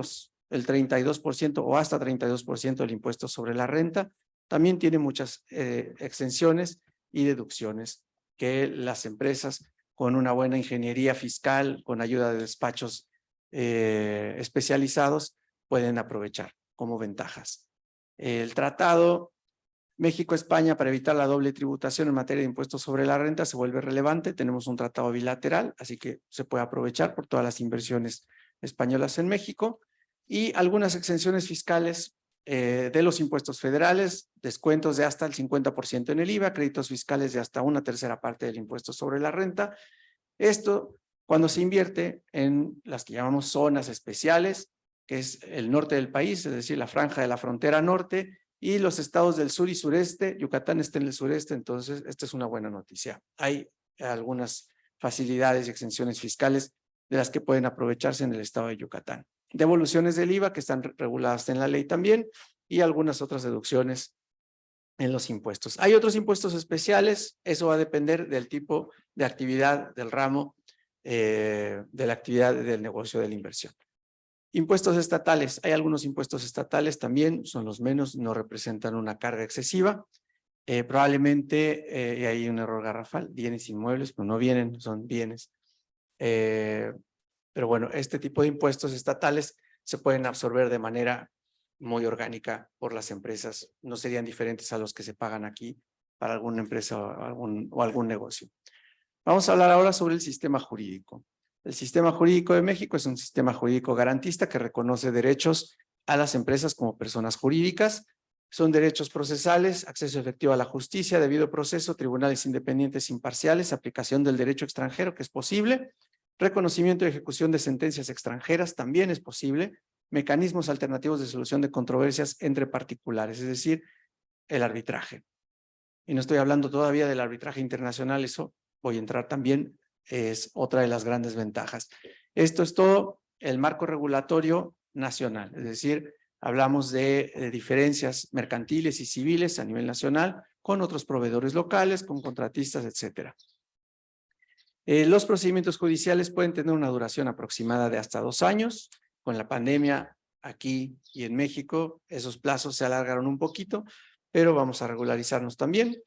32% o hasta 32% del impuesto sobre la renta. También tiene muchas exenciones y deducciones que las empresas con una buena ingeniería fiscal, con ayuda de despachos especializados, pueden aprovechar como ventajas. El tratado México-España para evitar la doble tributación en materia de impuestos sobre la renta se vuelve relevante. Tenemos un tratado bilateral, así que se puede aprovechar por todas las inversiones españolas en México y algunas exenciones fiscales de los impuestos federales, descuentos de hasta el 50% en el IVA, créditos fiscales de hasta 1/3 parte del impuesto sobre la renta. Esto cuando se invierte en las que llamamos zonas especiales, que es el norte del país, es decir, la franja de la frontera norte, y los estados del sur y sureste. Yucatán está en el sureste, entonces esta es una buena noticia. Hay algunas facilidades y exenciones fiscales de las que pueden aprovecharse en el estado de Yucatán. Devoluciones del IVA que están reguladas en la ley también y algunas otras deducciones en los impuestos. Hay otros impuestos especiales, eso va a depender del tipo de actividad, del ramo, de la actividad del negocio de la inversión. Impuestos estatales, hay algunos impuestos estatales también, son los menos, no representan una carga excesiva. Probablemente, y hay un error garrafal, bienes inmuebles, pero no vienen, son bienes. Pero bueno, este tipo de impuestos estatales se pueden absorber de manera muy orgánica por las empresas, no serían diferentes a los que se pagan aquí para alguna empresa o algún negocio. Vamos a hablar ahora sobre el sistema jurídico. El sistema jurídico de México es un sistema jurídico garantista que reconoce derechos a las empresas como personas jurídicas. Son derechos procesales, acceso efectivo a la justicia, debido proceso, tribunales independientes imparciales, aplicación del derecho extranjero, que es posible, reconocimiento y ejecución de sentencias extranjeras, también es posible, mecanismos alternativos de solución de controversias entre particulares, es decir, el arbitraje. y no estoy hablando todavía del arbitraje internacional, eso voy a entrar también, es otra de las grandes ventajas. Esto es todo el marco regulatorio nacional, es decir, hablamos de diferencias mercantiles y civiles a nivel nacional con otros proveedores locales, con contratistas, etcétera. Los procedimientos judiciales pueden tener una duración aproximada de hasta 2 años. Con la pandemia aquí y en México, esos plazos se alargaron un poquito, pero vamos a regularizarnos también.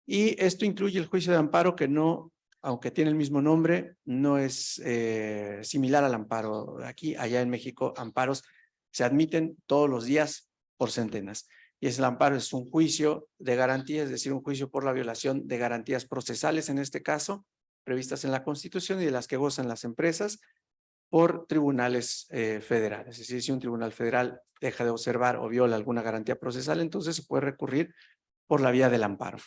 Y esto incluye el juicio de amparo que no, aunque tiene el mismo nombre, no es similar al amparo aquí. Allá en México, amparos se admiten todos los días por centenas. Y el amparo es un juicio de garantía, es decir, un juicio por la violación de garantías procesales, en este caso, previstas en la Constitución y de las que gozan las empresas por tribunales federales. Es decir, si un tribunal federal deja de observar o viola alguna garantía procesal, entonces se puede recurrir por la vía del amparo.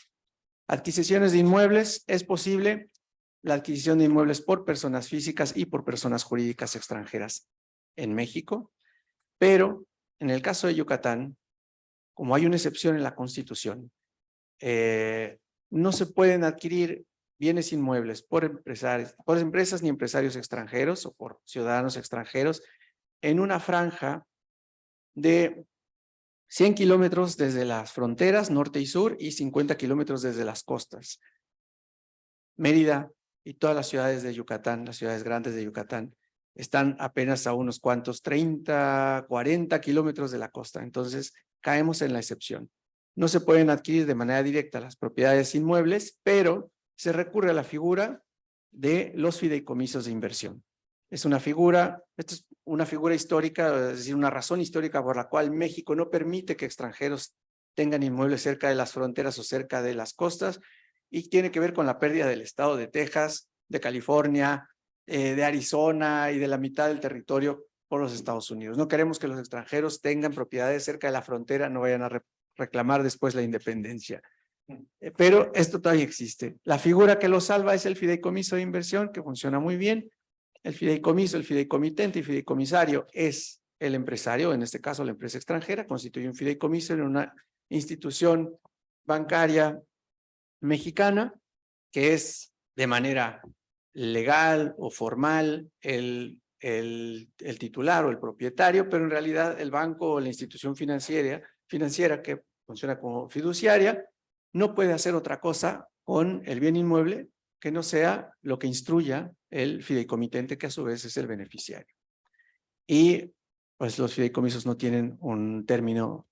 Adquisiciones de inmuebles, es posible la adquisición de inmuebles por personas físicas y por personas jurídicas extranjeras en México, pero en el caso de Yucatán, como hay una excepción en la Constitución, no se pueden adquirir bienes inmuebles por empresas ni empresarios extranjeros o por ciudadanos extranjeros en una franja de 100 kilómetros desde las fronteras norte y sur y 50 kilómetros desde las costas. Mérida y todas las ciudades de Yucatán, las ciudades grandes de Yucatán, están apenas a unos cuantos 30, 40 kilómetros de la costa. Entonces, caemos en la excepción. No se pueden adquirir de manera directa las propiedades inmuebles, pero se recurre a la figura de los fideicomisos de inversión. Es una figura, esta es una figura histórica, es decir, una razón histórica por la cual México no permite que extranjeros tengan inmuebles cerca de las fronteras o cerca de las costas, y tiene que ver con la pérdida del estado de Texas, de California, de Arizona y de la mitad del territorio por los Estados Unidos. No queremos que los extranjeros tengan propiedades cerca de la frontera, no vayan a reclamar después la independencia. Pero esto todavía existe. La figura que lo salva es el fideicomiso de inversión, que funciona muy bien. El fideicomiso, el fideicomitente y fideicomisario es el empresario, en este caso la empresa extranjera, constituye un fideicomiso en una institución bancaria mexicana, que es de manera legal o formal el titular o el propietario, pero en realidad el banco o la institución financiera que funciona como fiduciaria no puede hacer otra cosa con el bien inmueble que no sea lo que instruya el fideicomitente, que a su vez es el beneficiario. Y pues los fideicomisos no tienen un término,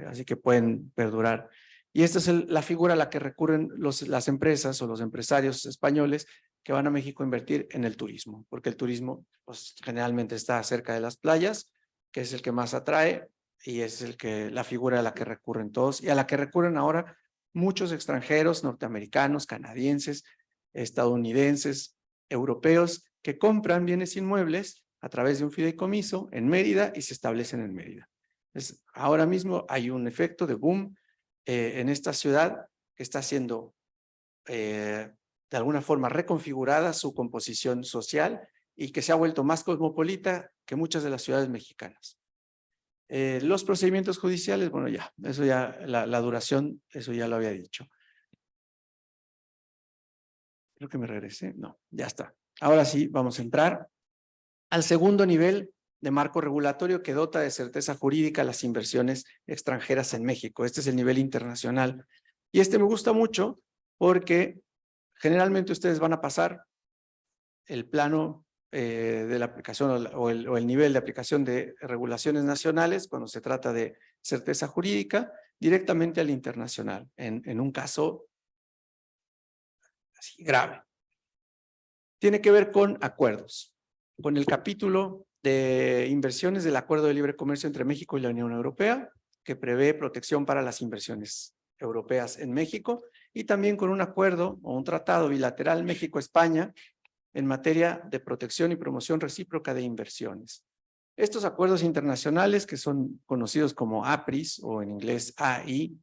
así que pueden perdurar. Y esta es la figura a la que recurren las empresas o los empresarios españoles que van a México a invertir en el turismo, porque el turismo pues, generalmente está cerca de las playas, que es el que más atrae y es la figura a la que recurren todos y a la que recurren ahora muchos extranjeros, norteamericanos, canadienses, estadounidenses, europeos, que compran bienes inmuebles a través de un fideicomiso en Mérida y se establecen en Mérida. Entonces, ahora mismo hay un efecto de boom en esta ciudad que está siendo de alguna forma reconfigurada su composición social y que se ha vuelto más cosmopolita que muchas de las ciudades mexicanas. Los procedimientos judiciales, bueno, ya, eso ya, la duración, eso ya lo había dicho. Creo que me regresé, no, ya está. Ahora sí, vamos a entrar al segundo nivel de marco regulatorio que dota de certeza jurídica las inversiones extranjeras en México. Este es el nivel internacional. Y este me gusta mucho porque generalmente ustedes van a pasar el plano de la aplicación o el nivel de aplicación de regulaciones nacionales cuando se trata de certeza jurídica directamente al internacional en un caso así grave. Tiene que ver con acuerdos, con el capítulo de inversiones del Acuerdo de Libre Comercio entre México y la Unión Europea, que prevé protección para las inversiones europeas en México, y también con un acuerdo o un tratado bilateral México-España en materia de protección y promoción recíproca de inversiones. Estos acuerdos internacionales, que son conocidos como APRIS o en inglés AI,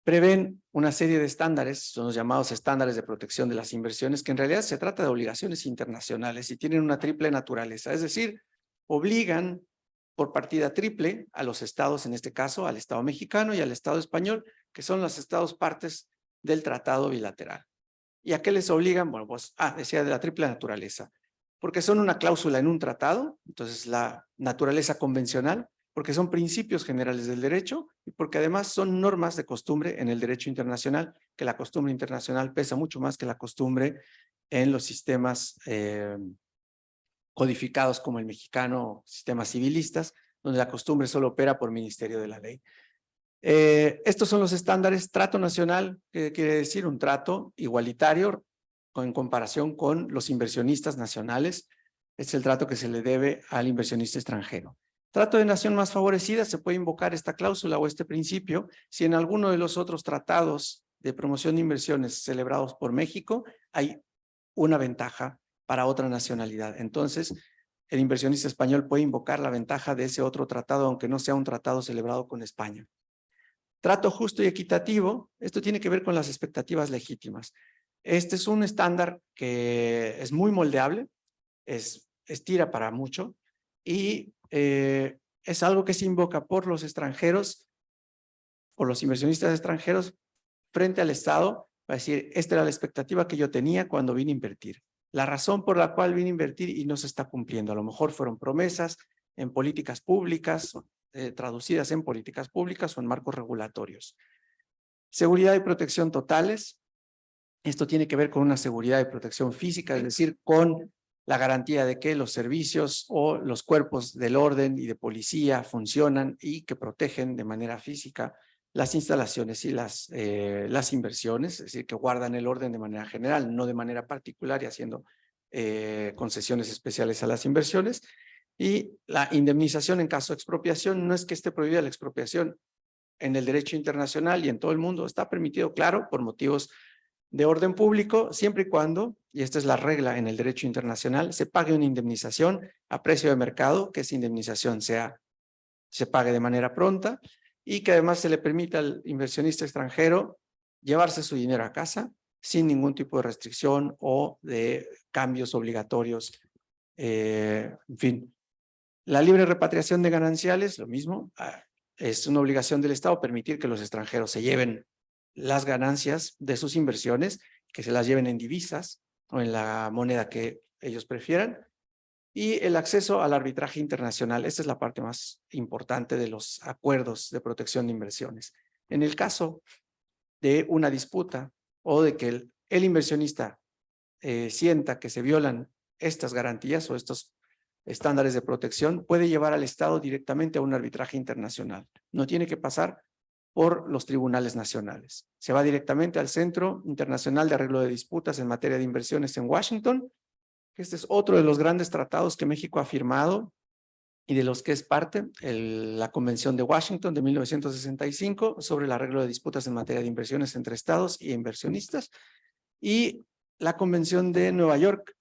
prevén una serie de estándares, son los llamados estándares de protección de las inversiones, que en realidad se trata de obligaciones internacionales y tienen una triple naturaleza, es decir, obligan por partida triple a los estados, en este caso al Estado mexicano y al Estado español, que son los estados partes del tratado bilateral. ¿Y a qué les obligan? Bueno, pues, decía de la triple naturaleza, porque son una cláusula en un tratado, entonces la naturaleza convencional, porque son principios generales del derecho y porque además son normas de costumbre en el derecho internacional, que la costumbre internacional pesa mucho más que la costumbre en los sistemas codificados como el mexicano, sistemas civilistas, donde la costumbre solo opera por ministerio de la ley. Estos son los estándares. Trato nacional, que quiere decir un trato igualitario en comparación con los inversionistas nacionales. Es el trato que se le debe al inversionista extranjero. Trato de nación más favorecida, se puede invocar esta cláusula o este principio si en alguno de los otros tratados de promoción de inversiones celebrados por México hay una ventaja para otra nacionalidad. Entonces, el inversionista español puede invocar la ventaja de ese otro tratado, aunque no sea un tratado celebrado con España. Trato justo y equitativo, esto tiene que ver con las expectativas legítimas. Este es un estándar que es muy moldeable, estira para mucho y es algo que se invoca por los extranjeros, por los inversionistas extranjeros frente al Estado, para decir, esta era la expectativa que yo tenía cuando vine a invertir. La razón por la cual vine a invertir y no se está cumpliendo. A lo mejor fueron promesas en políticas públicas, traducidas en políticas públicas o en marcos regulatorios. Seguridad y protección totales. Esto tiene que ver con una seguridad y protección física, es decir, con la garantía de que los servicios o los cuerpos del orden y de policía funcionan y que protegen de manera física las instalaciones y las inversiones, es decir, que guardan el orden de manera general, no de manera particular y haciendo concesiones especiales a las inversiones. Y la indemnización en caso de expropiación, no es que esté prohibida la expropiación en el derecho internacional y en todo el mundo, está permitido, claro, por motivos de orden público, siempre y cuando, y esta es la regla en el derecho internacional, se pague una indemnización a precio de mercado, que esa indemnización se pague de manera pronta y que además se le permita al inversionista extranjero llevarse su dinero a casa sin ningún tipo de restricción o de cambios obligatorios. En fin, la libre repatriación de gananciales, lo mismo, es una obligación del Estado permitir que los extranjeros se lleven las ganancias de sus inversiones, que se las lleven en divisas o en la moneda que ellos prefieran. Y el acceso al arbitraje internacional. Esta es la parte más importante de los acuerdos de protección de inversiones. En el caso de una disputa o de que el inversionista sienta que se violan estas garantías o estos estándares de protección, puede llevar al Estado directamente a un arbitraje internacional. No tiene que pasar por los tribunales nacionales. Se va directamente al Centro Internacional de Arreglo de Disputas en materia de inversiones en Washington. Este es otro de los grandes tratados que México ha firmado y de los que es parte, la Convención de Washington de 1965 sobre el arreglo de disputas en materia de inversiones entre estados y inversionistas, y la Convención de Nueva York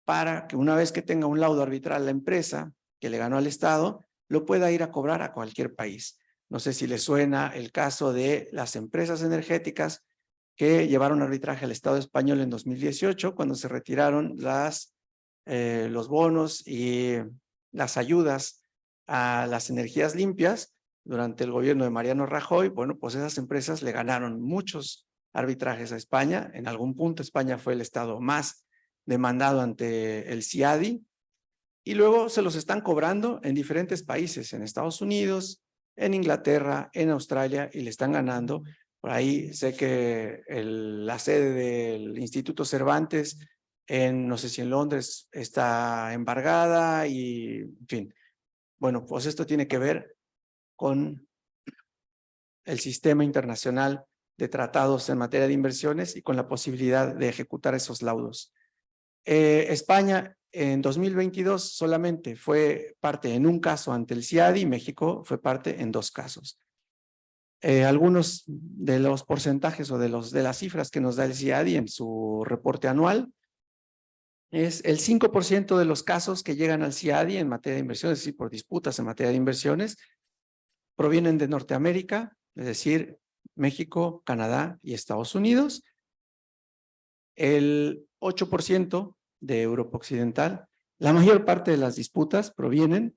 para que una vez que tenga un laudo arbitral la empresa que le ganó al Estado, lo pueda ir a cobrar a cualquier país. No sé si les suena el caso de las empresas energéticas que llevaron arbitraje al Estado español en 2018 cuando se retiraron los bonos y las ayudas a las energías limpias durante el gobierno de Mariano Rajoy. Bueno, pues esas empresas le ganaron muchos arbitrajes a España. En algún punto España fue el Estado más demandado ante el CIADI y luego se los están cobrando en diferentes países, en Estados Unidos, en Inglaterra, en Australia, y le están ganando. Por ahí sé que la sede del Instituto Cervantes no sé si en Londres está embargada y, en fin. Bueno, pues esto tiene que ver con el sistema internacional de tratados en materia de inversiones y con la posibilidad de ejecutar esos laudos. España en 2022 solamente fue parte en un caso ante el CIADI y México fue parte en 2 casos. Algunos de los porcentajes o de las cifras que nos da el CIADI en su reporte anual es el 5% de los casos que llegan al CIADI en materia de inversiones, es decir, por disputas en materia de inversiones, provienen de Norteamérica, es decir, México, Canadá y Estados Unidos. El 8% de Europa Occidental. La mayor parte de las disputas provienen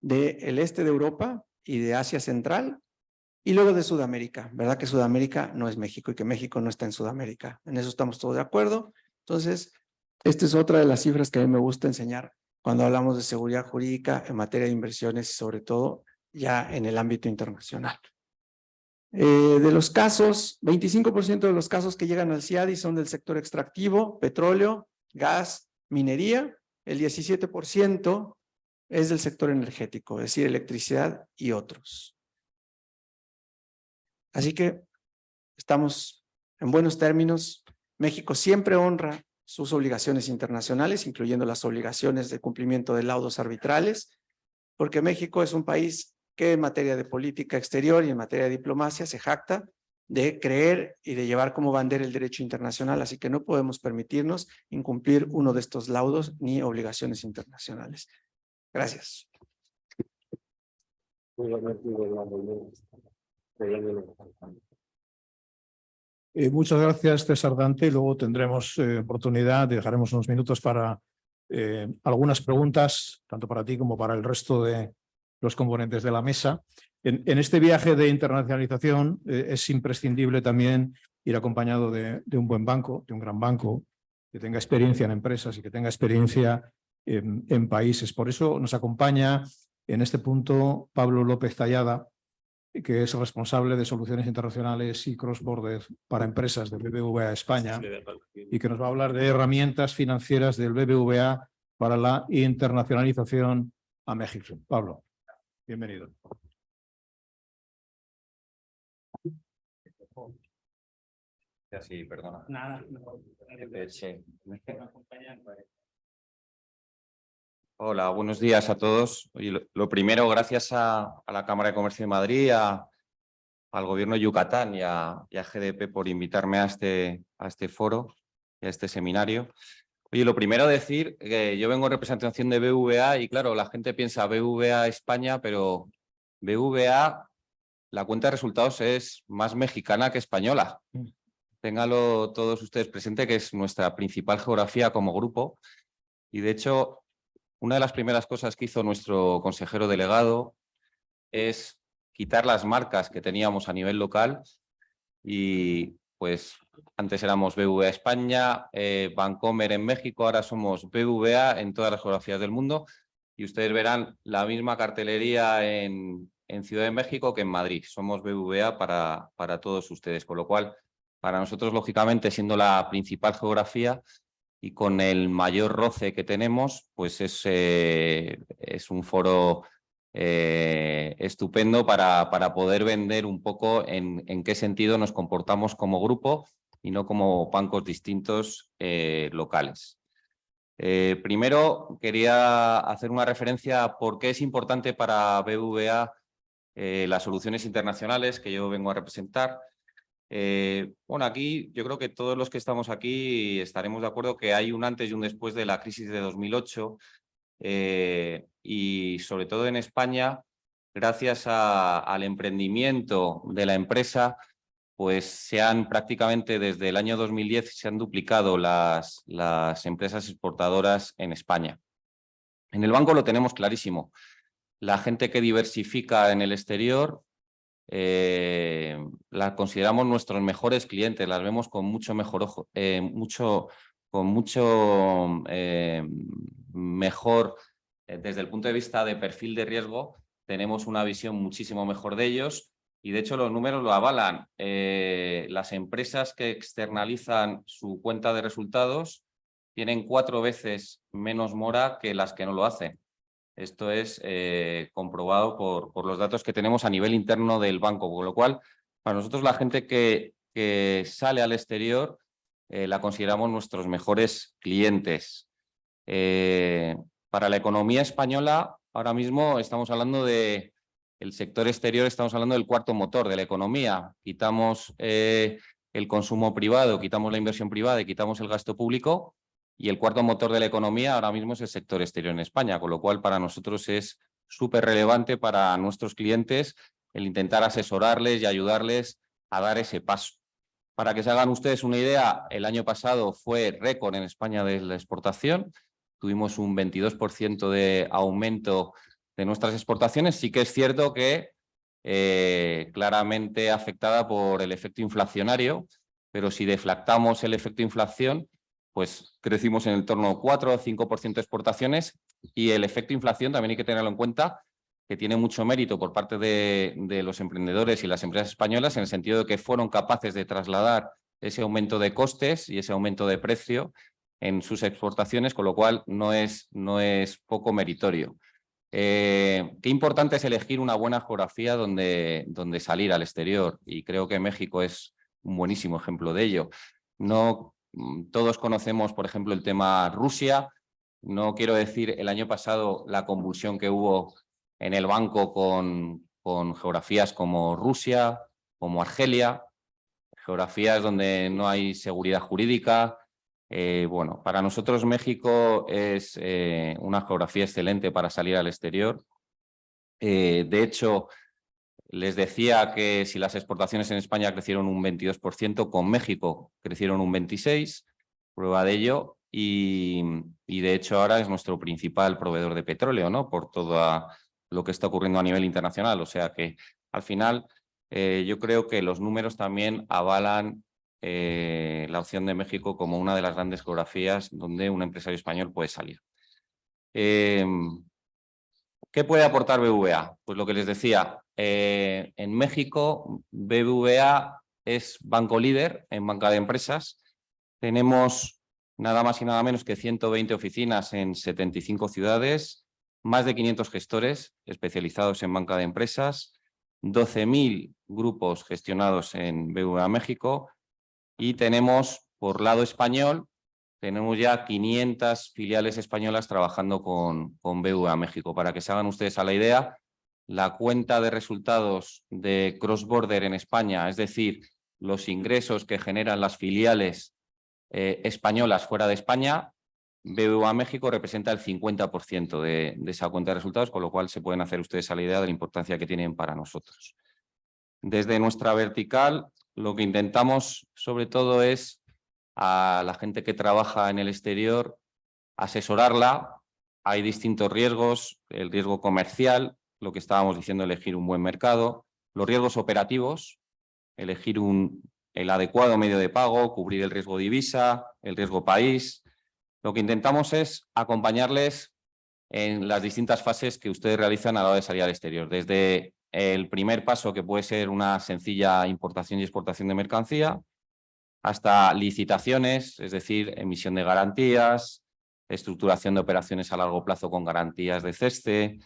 del este de Europa y de Asia Central, y luego de Sudamérica, ¿verdad? Que Sudamérica no es México y que México no está en Sudamérica. En eso estamos todos de acuerdo. Entonces, esta es otra de las cifras que a mí me gusta enseñar cuando hablamos de seguridad jurídica en materia de inversiones y sobre todo ya en el ámbito internacional. De los casos, 25% de los casos que llegan al CIADI son del sector extractivo, petróleo, gas, minería. El 17% es del sector energético, es decir, electricidad y otros. Así que estamos en buenos términos. México siempre honra sus obligaciones internacionales, incluyendo las obligaciones de cumplimiento de laudos arbitrales, porque México es un país que en materia de política exterior y en materia de diplomacia se jacta de creer y de llevar como bandera el derecho internacional, así que no podemos permitirnos incumplir uno de estos laudos ni obligaciones internacionales. Gracias. Muchas gracias, César Dante. Luego tendremos oportunidad, dejaremos unos minutos para algunas preguntas, tanto para ti como para el resto de los componentes de la mesa. En este viaje de internacionalización es imprescindible también ir acompañado de un buen banco, de un gran banco, que tenga experiencia en empresas y que tenga experiencia en países. Por eso nos acompaña en este punto Pablo López Tallada, que es responsable de soluciones internacionales y cross-border para empresas del BBVA España y que nos va a hablar de herramientas financieras del BBVA para la internacionalización a México. Pablo, bienvenido. Sí, perdona. Nada. Hola, buenos días a todos. Lo primero, gracias a la Cámara de Comercio de Madrid, al Gobierno de Yucatán y a GDP por invitarme a este foro y a este seminario. Oye, lo primero decir que yo vengo en representación de BBVA y claro, la gente piensa BBVA España, pero BBVA, la cuenta de resultados es más mexicana que española. Ténganlo todos ustedes presente, que es nuestra principal geografía como grupo. Y de hecho, una de las primeras cosas que hizo nuestro consejero delegado es quitar las marcas que teníamos a nivel local y pues antes éramos BBVA España, Bancomer en México, ahora somos BBVA en todas las geografías del mundo y ustedes verán la misma cartelería en Ciudad de México que en Madrid. Somos BBVA para todos ustedes, con lo cual para nosotros, lógicamente, siendo la principal geografía y con el mayor roce que tenemos, pues es un foro estupendo para poder vender un poco en qué sentido nos comportamos como grupo y no como bancos distintos locales. Primero, quería hacer una referencia a por qué es importante para BBVA las soluciones internacionales que yo vengo a representar. Bueno, aquí yo creo que todos los que estamos aquí estaremos de acuerdo que hay un antes y un después de la crisis de 2008 y sobre todo en España, gracias al emprendimiento de la empresa, pues se han prácticamente desde el año 2010 se han duplicado las empresas exportadoras en España. En el banco lo tenemos clarísimo. La gente que diversifica en el exterior la consideramos nuestros mejores clientes, las vemos con mucho mejor ojo, mejor desde el punto de vista de perfil de riesgo, tenemos una visión muchísimo mejor de ellos y de hecho los números lo avalan. Las empresas que externalizan su cuenta de resultados tienen 4 veces menos mora que las que no lo hacen. Esto es comprobado por los datos que tenemos a nivel interno del banco, con lo cual, para nosotros la gente que sale al exterior la consideramos nuestros mejores clientes. Para la economía española, ahora mismo estamos hablando del sector exterior, estamos hablando del cuarto motor de la economía. Quitamos el consumo privado, quitamos la inversión privada y quitamos el gasto público. Y el cuarto motor de la economía ahora mismo es el sector exterior en España, con lo cual para nosotros es súper relevante para nuestros clientes el intentar asesorarles y ayudarles a dar ese paso. Para que se hagan ustedes una idea, el año pasado fue récord en España de la exportación, tuvimos un 22% de aumento nuestras exportaciones. Sí que es cierto que claramente afectada por el efecto inflacionario, pero si deflactamos el efecto inflación, pues crecimos en el torno a 4 o 5% de exportaciones, y el efecto inflación también hay que tenerlo en cuenta, que tiene mucho mérito por parte de los emprendedores y las empresas españolas, en el sentido de que fueron capaces de trasladar ese aumento de costes y ese aumento de precio en sus exportaciones, con lo cual no es poco meritorio. Qué importante es elegir una buena geografía donde salir al exterior, y creo que México es un buenísimo ejemplo de ello. No todos conocemos, por ejemplo, el tema Rusia. No quiero decir el año pasado la convulsión que hubo en el banco con geografías como Rusia, como Argelia, geografías donde no hay seguridad jurídica. Bueno, para nosotros México es una geografía excelente para salir al exterior. De hecho, les decía que si las exportaciones en España crecieron un 22%, con México crecieron un 26%, prueba de ello, y de hecho ahora es nuestro principal proveedor de petróleo, ¿no? Por todo lo que está ocurriendo a nivel internacional. O sea que al final yo creo que los números también avalan la opción de México como una de las grandes geografías donde un empresario español puede salir. ¿Qué puede aportar BBVA? Pues lo que les decía, en México BBVA es banco líder en banca de empresas. Tenemos nada más y nada menos que 120 oficinas en 75 ciudades, más de 500 gestores especializados en banca de empresas, 12.000 grupos gestionados en BBVA México, y tenemos, por lado español, tenemos ya 500 filiales españolas trabajando con BBVA México. Para que se hagan ustedes a la idea, la cuenta de resultados de cross-border en España, es decir, los ingresos que generan las filiales españolas fuera de España, BBVA México representa el 50% de esa cuenta de resultados, con lo cual se pueden hacer ustedes a la idea de la importancia que tienen para nosotros. Desde nuestra vertical, lo que intentamos sobre todo es a la gente que trabaja en el exterior, asesorarla. Hay distintos riesgos: el riesgo comercial, lo que estábamos diciendo, elegir un buen mercado; los riesgos operativos, elegir el adecuado medio de pago, cubrir el riesgo divisa, el riesgo país. Lo que intentamos es acompañarles en las distintas fases que ustedes realizan a la hora de salir al exterior, desde el primer paso, que puede ser una sencilla importación y exportación de mercancía, hasta licitaciones, es decir, emisión de garantías, estructuración de operaciones a largo plazo con garantías de ceste,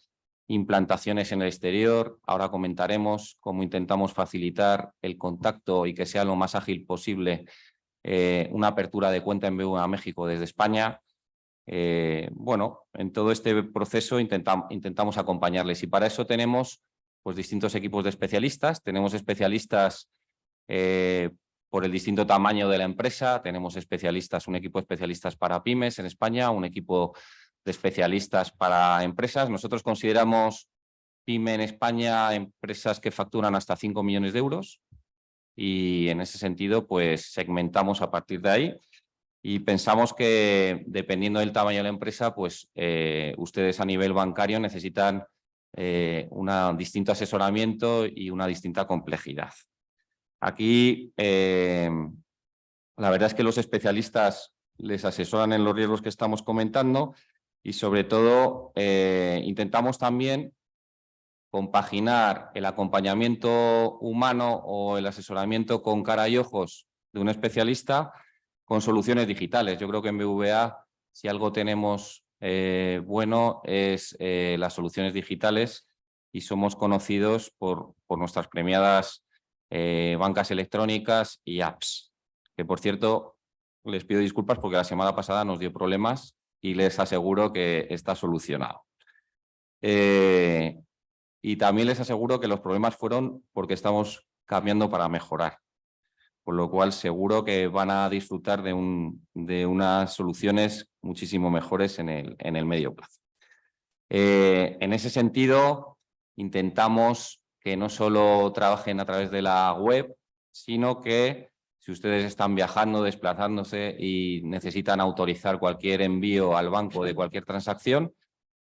implantaciones en el exterior. Ahora comentaremos cómo intentamos facilitar el contacto y que sea lo más ágil posible una apertura de cuenta en BBVA México desde España. Bueno, en todo este proceso intentamos acompañarles, y para eso tenemos pues distintos equipos de especialistas. Tenemos especialistas por el distinto tamaño de la empresa. Tenemos especialistas, un equipo de especialistas para pymes en España, un equipo de especialistas para empresas. Nosotros consideramos pyme en España empresas que facturan hasta 5 millones de euros, y en ese sentido pues segmentamos a partir de ahí, y pensamos que dependiendo del tamaño de la empresa, pues ustedes a nivel bancario necesitan un distinto asesoramiento y una distinta complejidad. Aquí la verdad es que los especialistas les asesoran en los riesgos que estamos comentando, y sobre todo intentamos también compaginar el acompañamiento humano o el asesoramiento con cara y ojos de un especialista con soluciones digitales. Yo creo que en BBVA, si algo tenemos bueno, es las soluciones digitales, y somos conocidos por nuestras premiadas bancas electrónicas y apps, que por cierto les pido disculpas porque la semana pasada nos dio problemas y les aseguro que está solucionado. Y también les aseguro que los problemas fueron porque estamos cambiando para mejorar, con lo cual seguro que van a disfrutar de unas soluciones muchísimo mejores en el medio plazo. En ese sentido, intentamos que no solo trabajen a través de la web, sino que si ustedes están viajando, desplazándose y necesitan autorizar cualquier envío al banco de cualquier transacción,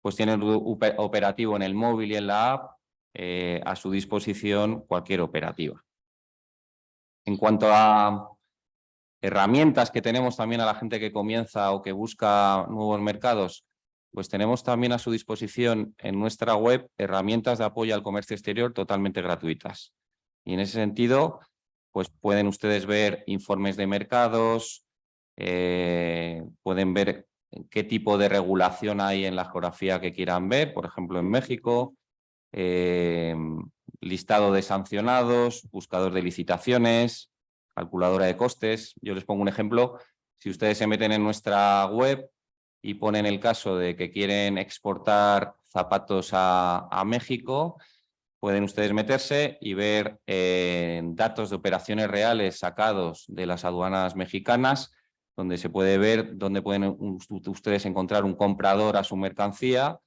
pues tienen operativo en el móvil y en la app, a su disposición cualquier operativa. En cuanto a herramientas que tenemos también a la gente que comienza o que busca nuevos mercados, pues tenemos también a su disposición en nuestra web herramientas de apoyo al comercio exterior totalmente gratuitas. Y en ese sentido, pues pueden ustedes ver informes de mercados, pueden ver qué tipo de regulación hay en la geografía que quieran ver, por ejemplo en México, listado de sancionados, buscador de licitaciones, calculadora de costes. Yo les pongo un ejemplo. Si ustedes se meten en nuestra web y ponen el caso de que quieren exportar zapatos a México, pueden ustedes meterse y ver datos de operaciones reales sacados de las aduanas mexicanas, donde se puede ver dónde pueden ustedes encontrar un comprador a su mercancía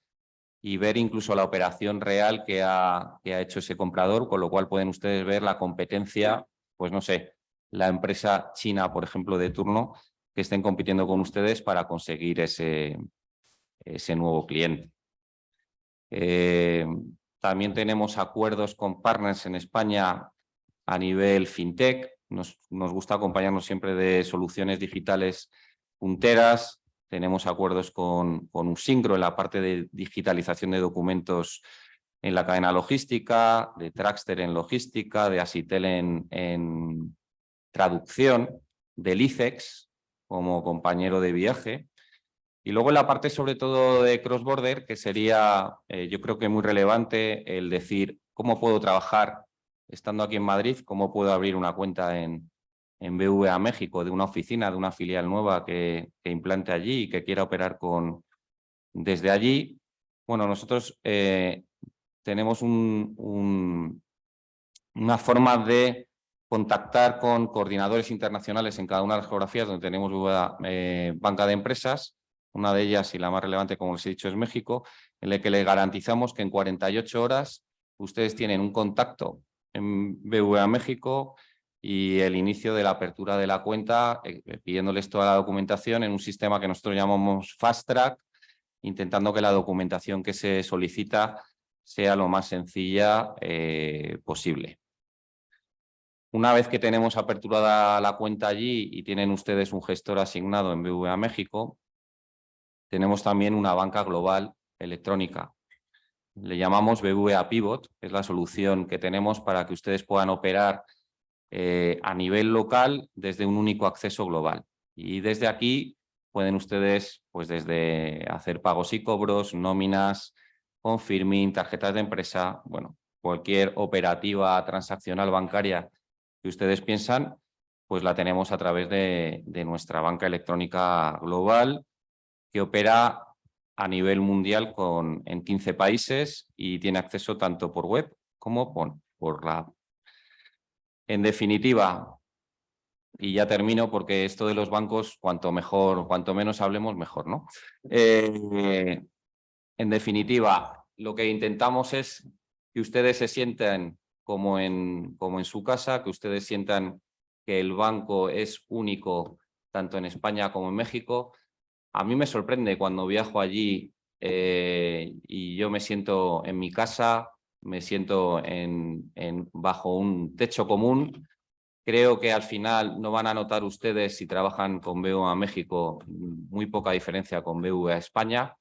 y ver incluso la operación real que ha hecho ese comprador, con lo cual pueden ustedes ver la competencia, pues no sé, la empresa china, por ejemplo, de turno, que estén compitiendo con ustedes para conseguir ese nuevo cliente. También tenemos acuerdos con partners en España a nivel fintech. Nos gusta acompañarnos siempre de soluciones digitales punteras. Tenemos acuerdos con Usincro en la parte de digitalización de documentos en la cadena logística, de Traxter en logística, de Asitel en traducción, del ICEX como compañero de viaje. Y luego en la parte sobre todo de cross-border, que sería yo creo que muy relevante el decir cómo puedo trabajar estando aquí en Madrid, cómo puedo abrir una cuenta en BVA México, de una oficina, de una filial nueva que implante allí y que quiera operar desde allí. Bueno, nosotros tenemos una forma de contactar con coordinadores internacionales en cada una de las geografías donde tenemos banca de empresas. Una de ellas, y la más relevante, como les he dicho, es México, en la que les garantizamos que en 48 horas ustedes tienen un contacto en BVA México y el inicio de la apertura de la cuenta, pidiéndoles toda la documentación en un sistema que nosotros llamamos Fast Track, intentando que la documentación que se solicita sea lo más sencilla posible. Una vez que tenemos aperturada la cuenta allí y tienen ustedes un gestor asignado en BVA México, tenemos también una banca global electrónica. Le llamamos BVA Pivot, es la solución que tenemos para que ustedes puedan operar a nivel local desde un único acceso global. Y desde aquí pueden ustedes, pues desde hacer pagos y cobros, nóminas, confirming, tarjetas de empresa, bueno, cualquier operativa transaccional bancaria que ustedes piensan, pues la tenemos a través de nuestra banca electrónica global, que opera a nivel mundial en 15 países y tiene acceso tanto por web como por la app. En definitiva, y ya termino porque esto de los bancos, cuanto menos hablemos, mejor, ¿no? En definitiva, lo que intentamos es que ustedes se sientan como en su casa, que ustedes sientan que el banco es único tanto en España como en México. A mí me sorprende cuando viajo allí y yo me siento en mi casa, me siento bajo un techo común. Creo que al final no van a notar ustedes, si trabajan con BVA México, muy poca diferencia con BVA España.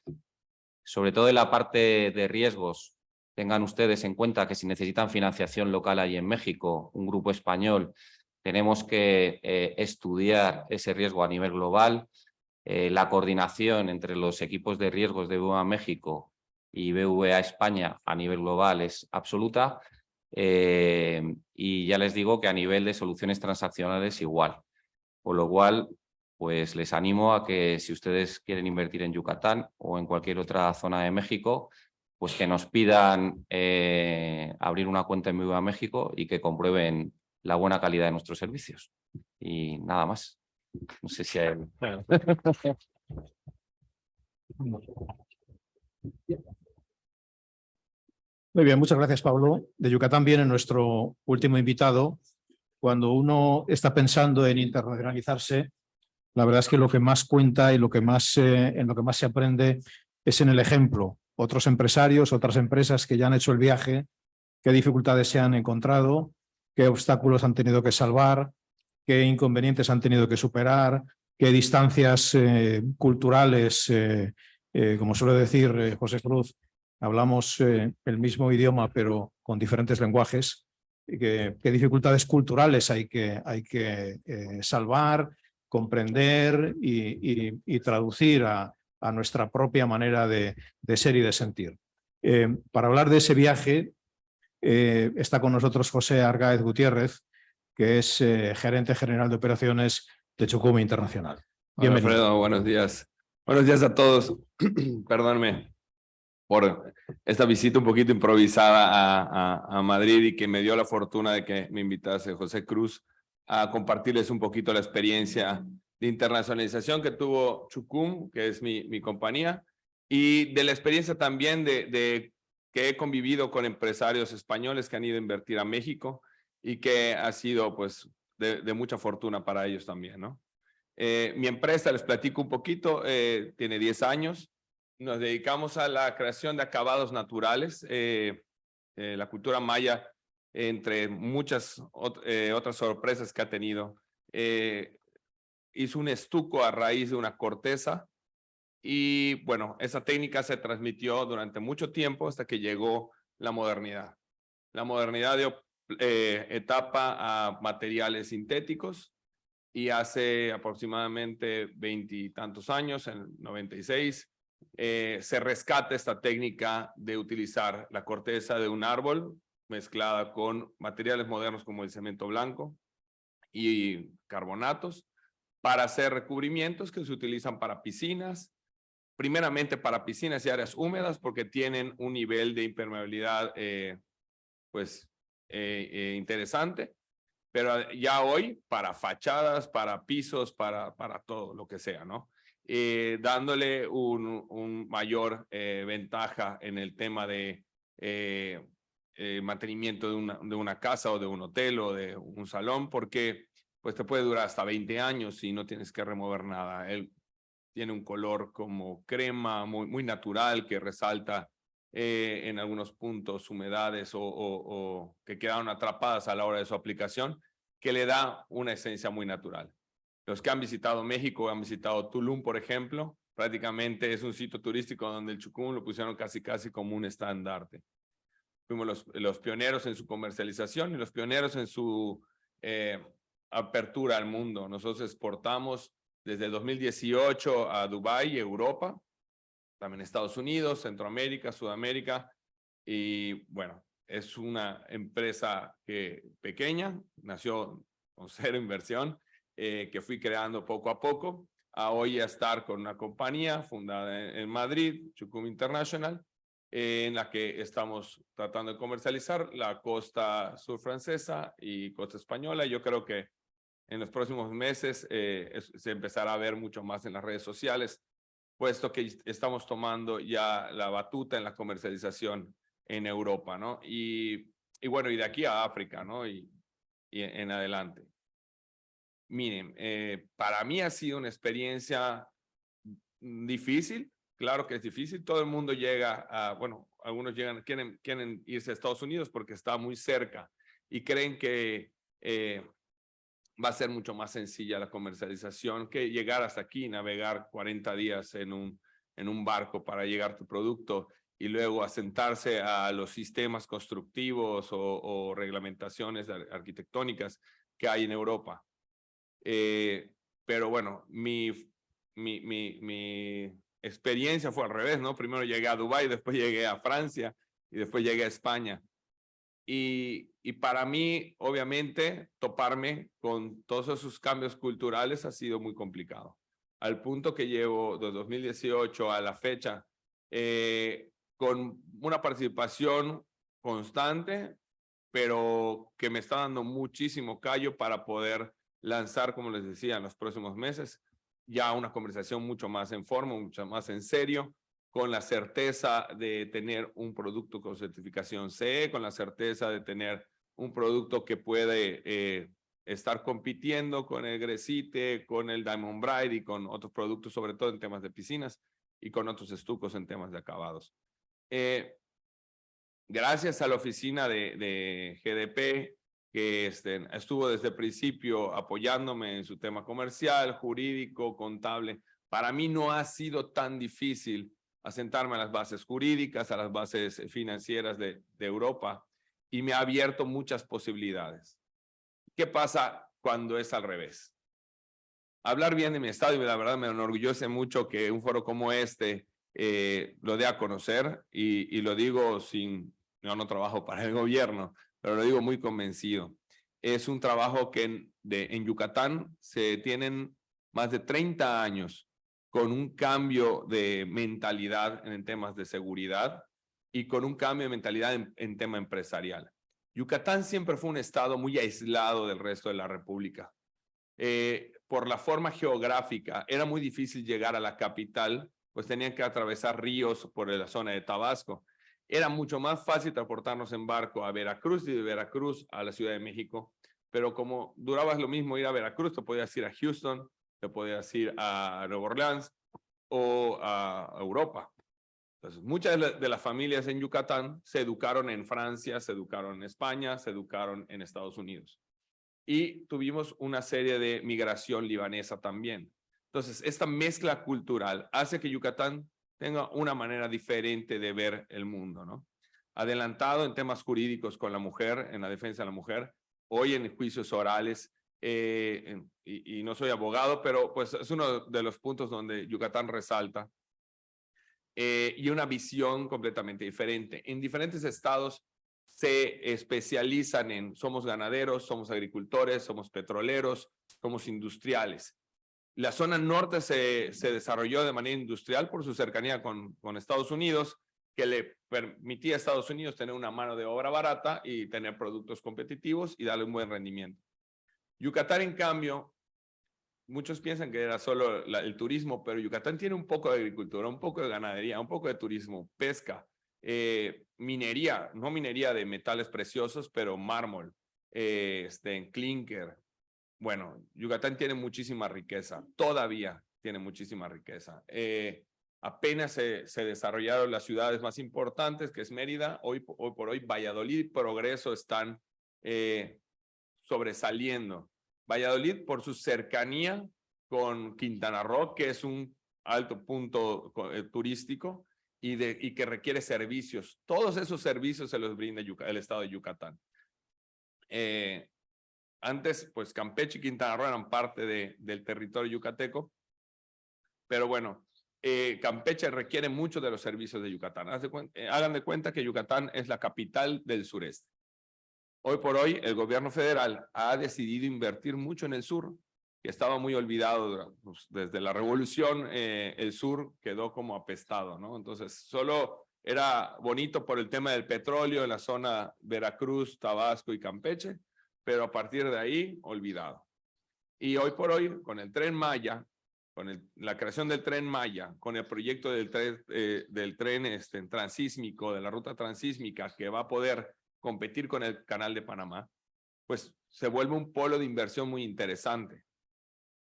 Sobre todo en la parte de riesgos, tengan ustedes en cuenta que si necesitan financiación local ahí en México, un grupo español, tenemos que estudiar ese riesgo a nivel global. La coordinación entre los equipos de riesgos de BVA México y BVA España a nivel global es absoluta. Y ya les digo que a nivel de soluciones transaccionales igual. Con lo cual, pues les animo a que si ustedes quieren invertir en Yucatán o en cualquier otra zona de México, pues que nos pidan abrir una cuenta en BVA México y que comprueben la buena calidad de nuestros servicios. Y nada más. No sé si hay... Muy bien, muchas gracias, Pablo. De Yucatán viene nuestro último invitado. Cuando uno está pensando en internacionalizarse, la verdad es que lo que más cuenta y en lo que más se aprende es en el ejemplo. otros empresarios, otras empresas que ya han hecho el viaje, qué dificultades se han encontrado, qué obstáculos han tenido que salvar, qué inconvenientes han tenido que superar, qué distancias culturales, como suele decir José Cruz, hablamos el mismo idioma pero con diferentes lenguajes, qué dificultades culturales hay que salvar, comprender y traducir a nuestra propia manera de ser y de sentir. Para hablar de ese viaje está con nosotros José Argáez Gutiérrez, que es gerente general de operaciones de Chukumi Internacional. Hola, Bienvenido. Alfredo, buenos días. Buenos días a todos. Perdónme por esta visita un poquito improvisada a Madrid y que me dio la fortuna de que me invitase José Cruz a compartirles un poquito la experiencia de internacionalización que tuvo Chukum, que es mi compañía, y de la experiencia también de que he convivido con empresarios españoles que han ido a invertir a México y que ha sido pues de mucha fortuna para ellos también, ¿no? Mi empresa, les platico un poquito, tiene 10 años. Nos dedicamos a la creación de acabados naturales. La cultura maya, entre muchas otras sorpresas que ha tenido, hizo un estuco a raíz de una corteza y bueno, esa técnica se transmitió durante mucho tiempo hasta que llegó la modernidad. La modernidad dio etapa a materiales sintéticos y hace aproximadamente 20 y tantos años, en el 96, se rescata esta técnica de utilizar la corteza de un árbol mezclada con materiales modernos como el cemento blanco y carbonatos para hacer recubrimientos que se utilizan para piscinas, primeramente para piscinas y áreas húmedas porque tienen un nivel de impermeabilidad interesante, pero ya hoy para fachadas, para pisos, para todo lo que sea, ¿no? Dándole un mayor ventaja en el tema de mantenimiento de una casa o de un hotel o de un salón, porque pues te puede durar hasta 20 años y no tienes que remover nada. Él tiene un color como crema, muy natural, que resalta en algunos puntos humedades o que quedaron atrapadas a la hora de su aplicación, que le da una esencia muy natural. Los que han visitado México, han visitado Tulum, por ejemplo, prácticamente es un sitio turístico donde el chucum lo pusieron casi como un estandarte. Fuimos los pioneros en su comercialización y los pioneros en su apertura al mundo. Nosotros exportamos desde el 2018 a Dubái, Europa, también Estados Unidos, Centroamérica, Sudamérica, y bueno, es una empresa pequeña, nació con cero inversión, que fui creando poco a poco, a hoy a estar con una compañía fundada en Madrid, Chukum International, en la que estamos tratando de comercializar la costa sur francesa y costa española. Yo creo que en los próximos meses se empezará a ver mucho más en las redes sociales, puesto que estamos tomando ya la batuta en la comercialización en Europa, ¿no? Y bueno, y de aquí a África, ¿no? Y en adelante. Miren, para mí ha sido una experiencia difícil, claro que es difícil, todo el mundo llega a, bueno, algunos quieren irse a Estados Unidos porque está muy cerca y creen que va a ser mucho más sencilla la comercialización que llegar hasta aquí, navegar 40 días en un barco para llegar a tu producto y luego asentarse a los sistemas constructivos o reglamentaciones arquitectónicas que hay en Europa. Pero bueno, mi experiencia fue al revés, ¿no? Primero llegué a Dubái, después llegué a Francia y después llegué a España. Y para mí, obviamente, toparme con todos esos cambios culturales ha sido muy complicado. Al punto que llevo de 2018 a la fecha con una participación constante, pero que me está dando muchísimo callo para poder lanzar, como les decía, en los próximos meses, ya una conversación mucho más en forma, mucho más en serio, con la certeza de tener un producto con certificación CE, con la certeza de tener un producto que puede estar compitiendo con el Gresite, con el Diamond Bright y con otros productos, sobre todo en temas de piscinas y con otros estucos en temas de acabados. Gracias a la oficina de GDP, que estuvo desde el principio apoyándome en su tema comercial, jurídico, contable. Para mí no ha sido tan difícil asentarme a las bases jurídicas, a las bases financieras de Europa, y me ha abierto muchas posibilidades. ¿Qué pasa cuando es al revés? Hablar bien de mi estado, y la verdad me enorgullece mucho que un foro como este lo dé a conocer, y lo digo yo no trabajo para el gobierno, pero lo digo muy convencido. Es un trabajo que en Yucatán se tienen más de 30 años con un cambio de mentalidad en temas de seguridad y con un cambio de mentalidad en tema empresarial. Yucatán siempre fue un estado muy aislado del resto de la República. Por la forma geográfica, era muy difícil llegar a la capital, pues tenían que atravesar ríos por la zona de Tabasco. Era mucho más fácil transportarnos en barco a Veracruz y de Veracruz a la Ciudad de México, pero como duraba lo mismo ir a Veracruz, te podías ir a Houston, te podías ir a Nueva Orleans o a Europa. Entonces, muchas de las familias en Yucatán se educaron en Francia, se educaron en España, se educaron en Estados Unidos. Y tuvimos una serie de migración libanesa también. Entonces, esta mezcla cultural hace que Yucatán tenga una manera diferente de ver el mundo, ¿no? Adelantado en temas jurídicos con la mujer, en la defensa de la mujer, hoy en juicios orales, y no soy abogado, pero pues es uno de los puntos donde Yucatán resalta, y una visión completamente diferente. En diferentes estados se especializan en somos ganaderos, somos agricultores, somos petroleros, somos industriales. La zona norte se desarrolló de manera industrial por su cercanía con Estados Unidos, que le permitía a Estados Unidos tener una mano de obra barata y tener productos competitivos y darle un buen rendimiento. Yucatán, en cambio, muchos piensan que era solo el turismo, pero Yucatán tiene un poco de agricultura, un poco de ganadería, un poco de turismo, pesca, minería, no minería de metales preciosos, pero mármol, clinker. Bueno, Yucatán tiene muchísima riqueza, todavía tiene muchísima riqueza. Apenas se desarrollaron las ciudades más importantes, que es Mérida, hoy por hoy Valladolid y Progreso están sobresaliendo. Valladolid por su cercanía con Quintana Roo, que es un alto punto turístico y que requiere servicios. Todos esos servicios se los brinda el estado de Yucatán. Antes, pues Campeche y Quintana Roo eran parte del territorio yucateco, pero bueno, Campeche requiere mucho de los servicios de Yucatán. Hagan de cuenta que Yucatán es la capital del sureste. Hoy por hoy, el gobierno federal ha decidido invertir mucho en el sur, que estaba muy olvidado desde la revolución. El sur quedó como apestado, ¿no? Entonces, solo era bonito por el tema del petróleo en la zona Veracruz, Tabasco y Campeche, pero a partir de ahí, olvidado. Y hoy por hoy, con el Tren Maya, con la creación del Tren Maya, con el proyecto del tren transísmico, de la ruta transísmica, que va a poder competir con el Canal de Panamá, pues se vuelve un polo de inversión muy interesante.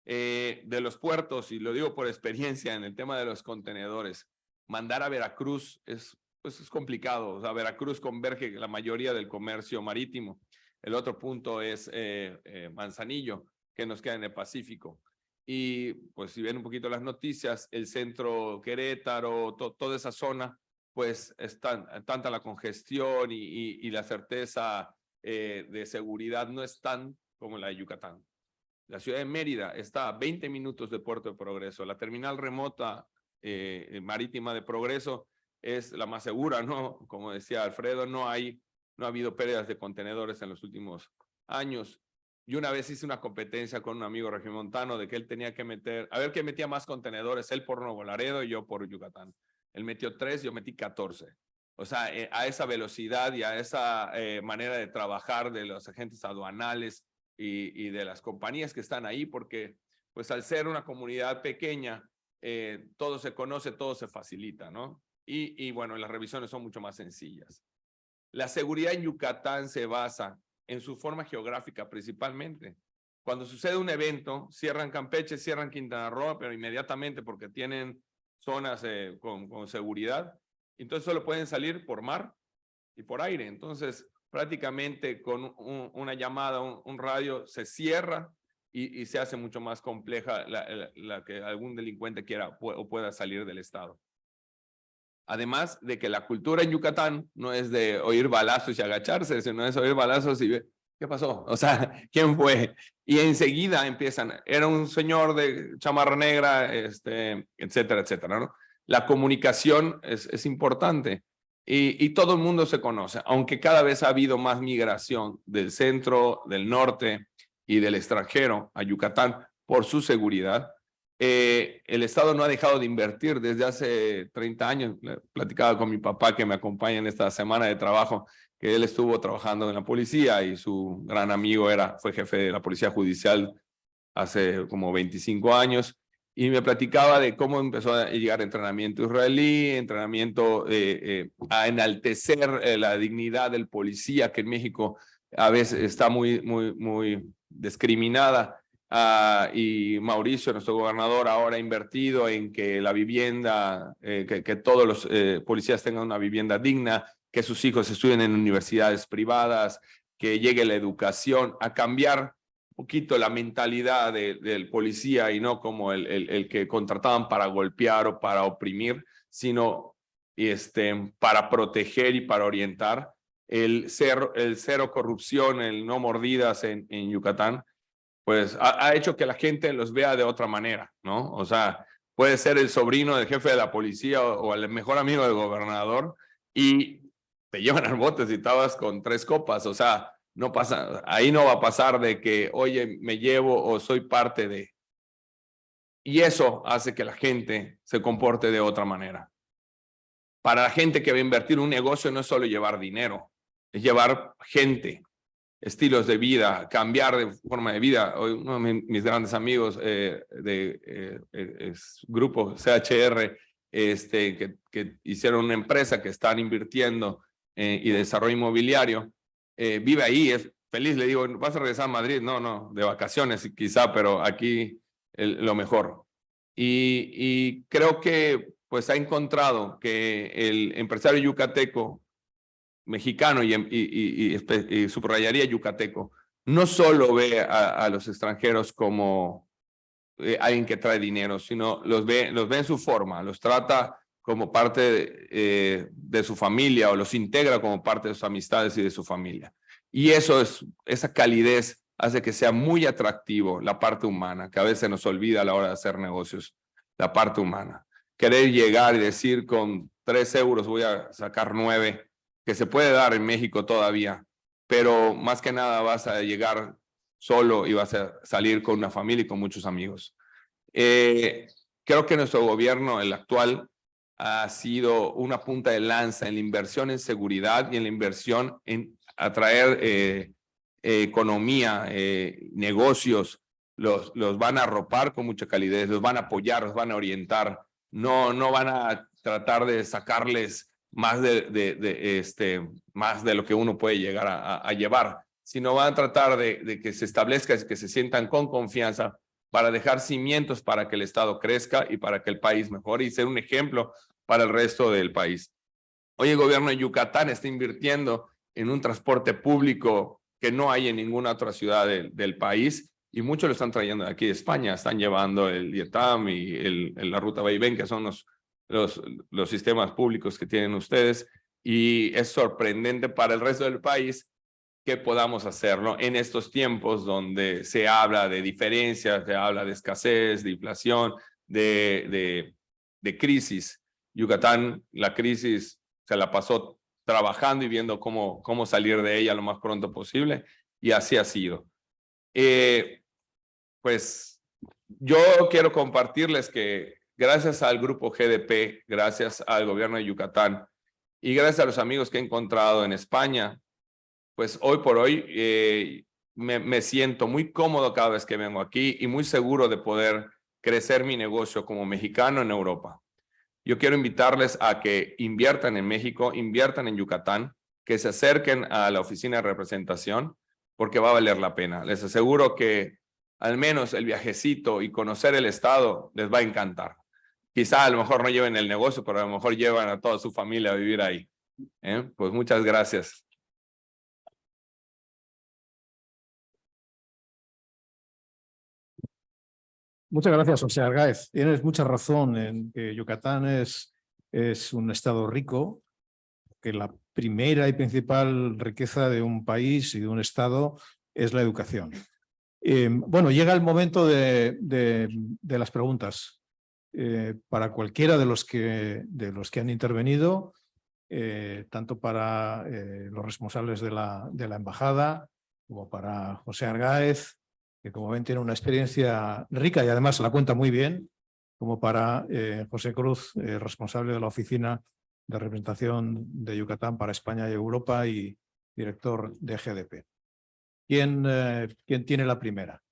De los puertos, y lo digo por experiencia en el tema de los contenedores, mandar a Veracruz es complicado. O sea, Veracruz converge la mayoría del comercio marítimo. El otro punto es Manzanillo, que nos queda en el Pacífico. Y pues si ven un poquito las noticias, el centro Querétaro, toda esa zona, pues tanta la congestión y la certeza de seguridad no es tan como la de Yucatán. La ciudad de Mérida está a 20 minutos de Puerto de Progreso. La terminal remota marítima de Progreso es la más segura, ¿no? Como decía Alfredo, no ha habido pérdidas de contenedores en los últimos años. Y una vez hice una competencia con un amigo regiomontano de que él tenía que meter, a ver quién metía más contenedores, él por Nuevo Laredo y yo por Yucatán. Él metió 3, yo metí 14. O sea, a esa velocidad y a esa manera de trabajar de los agentes aduanales y de las compañías que están ahí, porque pues al ser una comunidad pequeña, todo se conoce, todo se facilita, ¿no? Y bueno, las revisiones son mucho más sencillas. La seguridad en Yucatán se basa en su forma geográfica principalmente. Cuando sucede un evento, cierran Campeche, cierran Quintana Roo, pero inmediatamente porque tienen zonas con seguridad, Entonces solo pueden salir por mar y por aire. Entonces prácticamente con una llamada, un radio, se cierra y se hace mucho más compleja la que algún delincuente quiera o pueda salir del estado. Además de que la cultura en Yucatán no es de oír balazos y agacharse, sino es oír balazos y ver qué pasó, o sea, quién fue. Y enseguida empiezan, era un señor de chamarra negra, etcétera, etcétera, ¿no? La comunicación es importante y todo el mundo se conoce, aunque cada vez ha habido más migración del centro, del norte y del extranjero a Yucatán por su seguridad. El Estado no ha dejado de invertir desde hace 30 años. Platicaba con mi papá que me acompaña en esta semana de trabajo, que él estuvo trabajando en la policía y su gran amigo fue jefe de la policía judicial hace como 25 años. Y me platicaba de cómo empezó a llegar entrenamiento israelí, entrenamiento a enaltecer la dignidad del policía, que en México a veces está muy discriminada. Y Mauricio, nuestro gobernador, ahora ha invertido en que la vivienda, que todos los policías tengan una vivienda digna, que sus hijos estudien en universidades privadas, que llegue la educación, a cambiar un poquito la mentalidad del policía y no como el que contrataban para golpear o para oprimir, sino para proteger y para orientar. El cero corrupción, el no mordidas en Yucatán, pues ha hecho que la gente los vea de otra manera, ¿no? O sea, puede ser el sobrino del jefe de la policía o el mejor amigo del gobernador y te llevan al bote si estabas con 3 copas, o sea, no pasa, ahí no va a pasar de que, oye, me llevo o soy parte de. Y eso hace que la gente se comporte de otra manera. Para la gente que va a invertir un negocio no es solo llevar dinero, es llevar gente, estilos de vida, cambiar de forma de vida. Hoy uno de mis grandes amigos grupo CHR, que hicieron una empresa que están invirtiendo y desarrollo inmobiliario, vive ahí, es feliz. Le digo, ¿vas a regresar a Madrid? No, de vacaciones quizá, pero aquí lo mejor. Y creo que pues ha encontrado que el empresario yucateco, mexicano y subrayaría yucateco, no solo ve a los extranjeros como alguien que trae dinero, sino los ve en su forma, los trata como parte de su familia o los integra como parte de sus amistades y de su familia. Y esa calidez hace que sea muy atractivo la parte humana, que a veces nos olvida a la hora de hacer negocios, la parte humana. Querer llegar y decir con 3 euros voy a sacar 9, que se puede dar en México todavía, pero más que nada vas a llegar solo y vas a salir con una familia y con muchos amigos. Creo que nuestro gobierno, el actual, ha sido una punta de lanza en la inversión en seguridad y en la inversión en atraer economía, negocios. Los van a arropar con mucha calidez, los van a apoyar, los van a orientar. No van a tratar de sacarles más más de lo que uno puede llegar a llevar, sino van a tratar de que se establezca, que se sientan con confianza para dejar cimientos para que el Estado crezca y para que el país mejore y ser un ejemplo para el resto del país. Hoy el gobierno de Yucatán está invirtiendo en un transporte público que no hay en ninguna otra ciudad del país y muchos lo están trayendo de aquí de España, están llevando el IETAM y la ruta Vaivén, que son los sistemas públicos que tienen ustedes, y es sorprendente para el resto del país que podamos hacerlo en estos tiempos donde se habla de diferencias, se habla de escasez, de inflación, de crisis. Yucatán, la crisis se la pasó trabajando y viendo cómo salir de ella lo más pronto posible, y así ha sido. Pues yo quiero compartirles que gracias al grupo GDP, gracias al gobierno de Yucatán y gracias a los amigos que he encontrado en España, pues hoy por hoy me siento muy cómodo cada vez que vengo aquí y muy seguro de poder crecer mi negocio como mexicano en Europa. Yo quiero invitarles a que inviertan en México, inviertan en Yucatán, que se acerquen a la oficina de representación, porque va a valer la pena. Les aseguro que al menos el viajecito y conocer el estado les va a encantar. quizá a lo mejor no lleven el negocio, pero a lo mejor llevan a toda su familia a vivir ahí. Pues muchas gracias. Muchas gracias, José Argáez. Tienes mucha razón en que Yucatán es un estado rico, que la primera y principal riqueza de un país y de un estado es la educación. Bueno, llega el momento de las preguntas. Para cualquiera de los que han intervenido, tanto para los responsables de la embajada como para José Argáez, que como ven tiene una experiencia rica y además la cuenta muy bien, como para José Cruz, responsable de la Oficina de Representación de Yucatán para España y Europa y director de GDP. ¿Quién tiene la primera?